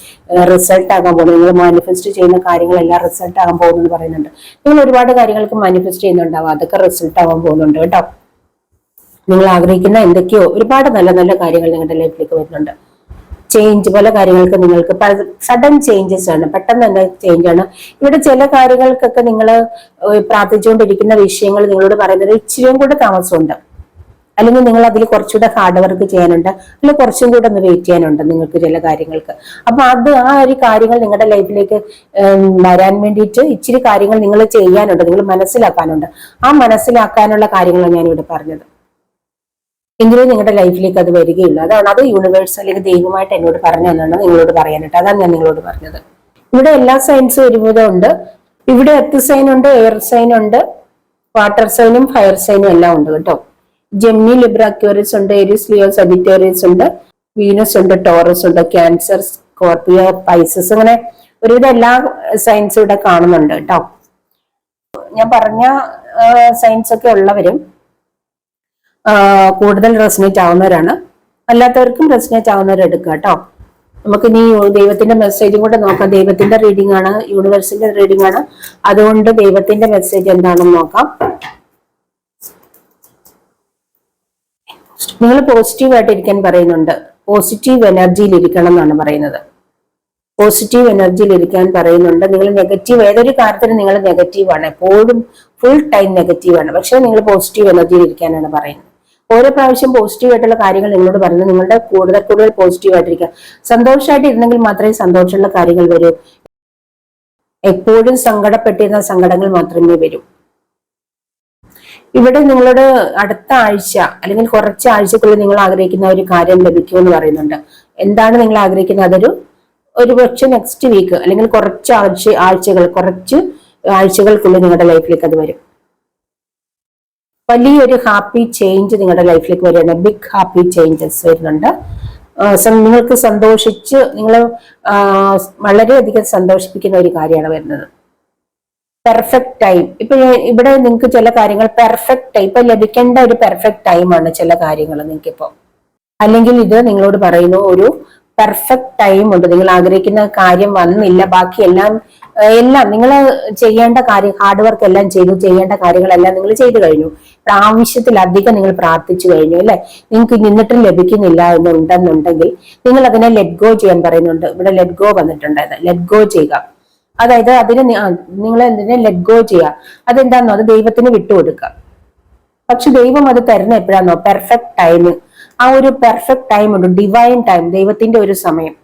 റിസൾട്ട് ആകാൻ പോകുന്നു. നിങ്ങൾ മാനിഫെസ്റ്റ് ചെയ്യുന്ന കാര്യങ്ങളെല്ലാം റിസൾട്ട് ആകാൻ പോകുന്നു പറയുന്നുണ്ട്. നിങ്ങൾ ഒരുപാട് കാര്യങ്ങൾക്ക് മാനിഫെസ്റ്റ് ചെയ്യുന്നുണ്ടാവും, അതൊക്കെ റിസൾട്ട് ആകാൻ പോകുന്നുണ്ട് കേട്ടോ. നിങ്ങൾ ആഗ്രഹിക്കുന്ന എന്തൊക്കെയോ ഒരുപാട് നല്ല നല്ല കാര്യങ്ങൾ നിങ്ങളുടെ ലൈഫിലേക്ക് വരുന്നുണ്ട്. ചേഞ്ച്, പല കാര്യങ്ങൾക്ക് നിങ്ങൾക്ക് സഡൻ ചേഞ്ചസ് ആണ്, പെട്ടെന്ന് തന്നെ ചേഞ്ച് ആണ്. ഇവിടെ ചില കാര്യങ്ങൾക്കൊക്കെ നിങ്ങൾ പ്രാർത്ഥിച്ചുകൊണ്ടിരിക്കുന്ന വിഷയങ്ങൾ നിങ്ങളോട് പറയുന്നത് ഇച്ചിരിയും കൂടെ താമസമുണ്ട്, അല്ലെങ്കിൽ നിങ്ങൾ അതിൽ കുറച്ചുകൂടെ ഹാർഡ് വർക്ക് ചെയ്യാനുണ്ട്, അല്ലെങ്കിൽ കുറച്ചും കൂടെ ഒന്ന് വെയിറ്റ് ചെയ്യാനുണ്ട് നിങ്ങൾക്ക് ചില കാര്യങ്ങൾക്ക്. അപ്പൊ ആ ഒരു കാര്യങ്ങൾ നിങ്ങളുടെ ലൈഫിലേക്ക് വരാൻ വേണ്ടിയിട്ട് ഇച്ചിരി കാര്യങ്ങൾ നിങ്ങൾ ചെയ്യാനുണ്ട്, നിങ്ങൾ മനസ്സിലാക്കാനുണ്ട്. ആ മനസ്സിലാക്കാനുള്ള കാര്യങ്ങളാണ് ഞാനിവിടെ പറഞ്ഞത്. എങ്കിലും നിങ്ങളുടെ ലൈഫിലേക്ക് അത് വരികയുള്ളൂ. അത് യൂണിവേഴ്സ് അല്ലെങ്കിൽ ദൈവമായിട്ട് എന്നോട് പറഞ്ഞു തന്നാണ് നിങ്ങളോട് പറയാനായിട്ട്. അതാണ് ഞാൻ നിങ്ങളോട് പറഞ്ഞത്. ഇവിടെ എല്ലാ സൈൻസും ഒരുവിധം ഉണ്ട്. ഇവിടെ എർത്ത് സൈൻ ഉണ്ട്, എയർ സൈൻ ഉണ്ട്, വാട്ടർ സൈനും ഫയർ സൈനും എല്ലാം ഉണ്ട് കേട്ടോ. ജെമിനി, ലിബ്ര, അക്വേറിയസ് ഉണ്ട്, ഏരീസ്, ലിയോ, സജിറ്റേറിയസ് ഉണ്ട്, വീനസ് ഉണ്ട്, ടോറസ് ഉണ്ട്, ക്യാൻസർ, സ്കോർപ്പിയോ, പൈസസ്, അങ്ങനെ ഒരുവിധം എല്ലാ സൈൻസും ഇവിടെ കാണുന്നുണ്ട് കേട്ടോ. ഞാൻ പറഞ്ഞ സൈൻസ് ഒക്കെ ഉള്ളവരും കൂടുതൽ റെസനേറ്റ് ആവുന്നവരാണ്. അല്ലാത്തവർക്കും റെസനേറ്റ് ആവുന്നവർ എടുക്കുക കേട്ടോ. നമുക്ക് ഇനി ദൈവത്തിന്റെ മെസ്സേജും കൂടെ നോക്കാം. ദൈവത്തിന്റെ റീഡിംഗ് ആണ്, യൂണിവേഴ്സിന്റെ റീഡിംഗ് ആണ്, അതുകൊണ്ട് ദൈവത്തിന്റെ മെസ്സേജ് എന്താണെന്ന് നോക്കാം. നിങ്ങൾ പോസിറ്റീവ് ആയിട്ട് ഇരിക്കാൻ പറയുന്നുണ്ട്, പോസിറ്റീവ് എനർജിയിൽ ഇരിക്കണം എന്നാണ് പറയുന്നത്. പോസിറ്റീവ് എനർജിയിൽ ഇരിക്കാൻ പറയുന്നുണ്ട്. നിങ്ങൾ നെഗറ്റീവ്, ഏതൊരു കാര്യത്തിന് നിങ്ങൾ നെഗറ്റീവാണ്, എപ്പോഴും ഫുൾ ടൈം നെഗറ്റീവാണ്. പക്ഷെ നിങ്ങൾ പോസിറ്റീവ് എനർജിയിൽ ഇരിക്കാനാണ് പറയുന്നത്. ഓരോ പ്രാവശ്യം പോസിറ്റീവ് ആയിട്ടുള്ള കാര്യങ്ങൾ നിങ്ങളോട് പറയുന്നത്, നിങ്ങളുടെ കൂടുതൽ പോസിറ്റീവ് ആയിട്ടിരിക്കുക. സന്തോഷമായിട്ട് ഇരുന്നെങ്കിൽ മാത്രമേ സന്തോഷമുള്ള കാര്യങ്ങൾ വരൂ. എപ്പോഴും സങ്കടപ്പെട്ടിരുന്ന സങ്കടങ്ങൾ മാത്രമേ വരൂ. ഇവിടെ നിങ്ങളോട് അടുത്ത ആഴ്ച അല്ലെങ്കിൽ കുറച്ച് ആഴ്ചക്കുള്ളിൽ നിങ്ങൾ ആഗ്രഹിക്കുന്ന ഒരു കാര്യം ലഭിക്കുമെന്ന് പറയുന്നുണ്ട്. എന്താണ് നിങ്ങൾ ആഗ്രഹിക്കുന്നത്? ഒരു പക്ഷെ നെക്സ്റ്റ് വീക്ക് അല്ലെങ്കിൽ കുറച്ച് ആഴ്ചകൾ, കുറച്ച് ആഴ്ചകൾക്കുള്ളിൽ നിങ്ങളുടെ ലൈഫിലേക്ക് അത് വരും. വലിയൊരു ഹാപ്പി ചേഞ്ച് നിങ്ങളുടെ ലൈഫിലേക്ക് വരികയാണ്. ബിഗ് ഹാപ്പി ചേഞ്ചസ് വരുന്നുണ്ട്. നിങ്ങൾക്ക് സന്തോഷിച്ച് നിങ്ങൾ വളരെയധികം സന്തോഷിപ്പിക്കുന്ന ഒരു കാര്യമാണ് വരുന്നത്. Perfect time. ഇപ്പൊ ഇവിടെ നിങ്ങൾക്ക് ചില കാര്യങ്ങൾ പെർഫെക്റ്റ് ടൈം ഇപ്പൊ ലഭിക്കേണ്ട ഒരു പെർഫെക്റ്റ് ടൈമാണ് ചില കാര്യങ്ങൾ നിങ്ങൾക്ക് ഇപ്പൊ. അല്ലെങ്കിൽ ഇത് നിങ്ങളോട് പറയുന്നു ഒരു പെർഫെക്റ്റ് ടൈം ഉണ്ട്. നിങ്ങൾ ആഗ്രഹിക്കുന്ന കാര്യം വന്നില്ല, ബാക്കി എല്ലാം നിങ്ങൾ ചെയ്യേണ്ട കാര്യം ഹാർഡ് വർക്ക് എല്ലാം ചെയ്തു, ചെയ്യേണ്ട കാര്യങ്ങളെല്ലാം നിങ്ങൾ ചെയ്തു കഴിഞ്ഞു. ആവശ്യത്തിലധികം നിങ്ങൾ പ്രാർത്ഥിച്ചു കഴിഞ്ഞു അല്ലെ. നിങ്ങൾക്ക് നിന്നിട്ടും ലഭിക്കുന്നില്ല എന്നുണ്ടെന്നുണ്ടെങ്കിൽ നിങ്ങൾ അതിനെ ലെറ്റ് ഗോ ചെയ്യാൻ പറയുന്നുണ്ട്. ഇവിടെ ലെറ്റ് ഗോ വന്നിട്ടുണ്ടായിരുന്നു. ലെറ്റ് ഗോ ചെയ്യുക, അതായത് അതിന് നിങ്ങൾ എന്തിനെ ലെറ്റ് ഗോ ചെയ്യുക. അതെന്താണെന്നോ അത് ദൈവത്തിന് വിട്ടുകൊടുക്കുക. പക്ഷെ ദൈവം അത് തരുന്ന എപ്പോഴാണോ പെർഫെക്റ്റ് ടൈം. ആ ഒരു പെർഫെക്റ്റ് ടൈം ഉണ്ട്, ഡിവൈൻ ടൈം, ദൈവത്തിന്റെ ഒരു സമയം.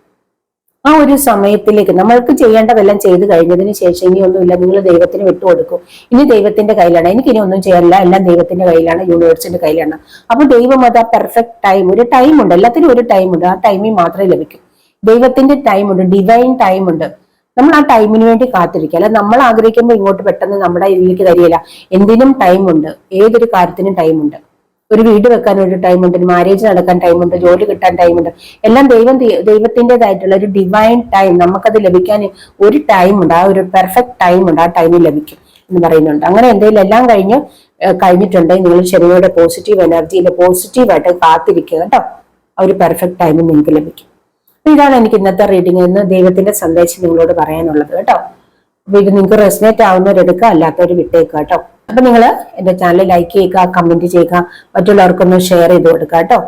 ആ ഒരു സമയത്തിലേക്ക് നമ്മൾക്ക് ചെയ്യേണ്ടതെല്ലാം ചെയ്തു കഴിഞ്ഞതിന് ശേഷം ഇനിയൊന്നുമില്ല, നിങ്ങൾ ദൈവത്തിന് വിട്ടുകൊടുക്കും. ഇനി ദൈവത്തിന്റെ കയ്യിലാണ്, എനിക്കിനി ഒന്നും ചെയ്യാനില്ല, എല്ലാം ദൈവത്തിന്റെ കയ്യിലാണ്, യൂണിവേഴ്സിന്റെ കയ്യിലാണ്. അപ്പൊ ദൈവം അത് ആ പെർഫെക്റ്റ് ടൈം, ഒരു ടൈം ഉണ്ട്, എല്ലാത്തിനും ഒരു ടൈം ഉണ്ട്. ആ ടൈമിൽ മാത്രമേ ലഭിക്കൂ. ദൈവത്തിന്റെ ടൈം ഉണ്ട്, ഡിവൈൻ ടൈം ഉണ്ട്. നമ്മൾ ആ ടൈമിന് വേണ്ടി കാത്തിരിക്കുക. അല്ല നമ്മൾ ആഗ്രഹിക്കുമ്പോൾ ഇങ്ങോട്ട് പെട്ടെന്ന് നമ്മുടെ ഇതിലേക്ക് തരികയില്ല. എന്തിനും ടൈമുണ്ട്, ഏതൊരു കാര്യത്തിനും ടൈമുണ്ട്. ഒരു വീട് വെക്കാൻ ഒരു ടൈമുണ്ട്, ഒരു മാരേജ് നടക്കാൻ ടൈമുണ്ട്, ജോലി കിട്ടാൻ ടൈമുണ്ട്. എല്ലാം ദൈവത്തിൻ്റെതായിട്ടുള്ള ഒരു ഡിവൈൻ ടൈം, നമുക്കത് ലഭിക്കാൻ ഒരു ടൈമുണ്ട്. ആ ഒരു പെർഫെക്റ്റ് ടൈമുണ്ട്, ആ ടൈമിൽ ലഭിക്കും എന്ന് പറയുന്നുണ്ട്. അങ്ങനെ എന്തെങ്കിലും എല്ലാം കഴിഞ്ഞിട്ടുണ്ടെങ്കിൽ നിങ്ങൾ ശരിയുടെ പോസിറ്റീവ് എനർജിയിൽ പോസിറ്റീവായിട്ട് കാത്തിരിക്കുക കേട്ടോ. ആ ഒരു പെർഫെക്റ്റ് ടൈമിൽ നിങ്ങൾക്ക് ലഭിക്കും. ഇതാണ് എനിക്ക് ഇന്നത്തെ റീഡിംഗ് എന്ന് ദൈവത്തിന്റെ സന്ദേശം നിങ്ങളോട് പറയാനുള്ളത് കേട്ടോ. അപ്പൊ ഇത് നിങ്ങൾക്ക് റെസനേറ്റ് ആവുന്നവരെടുക്കുക, അല്ലാത്തവർ വിട്ടേക്കുക കേട്ടോ. അപ്പൊ നിങ്ങൾ എന്റെ ചാനൽ ലൈക്ക് ചെയ്യുക, കമന്റ് ചെയ്യുക, മറ്റുള്ളവർക്കൊന്ന് ഷെയർ ചെയ്ത് കൊടുക്കുക കേട്ടോ.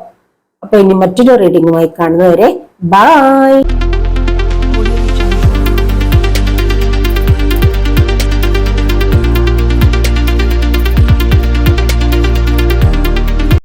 അപ്പൊ ഇനി മറ്റൊരു റീഡിങ്ങുമായി കാണുന്നവരെ ബൈ.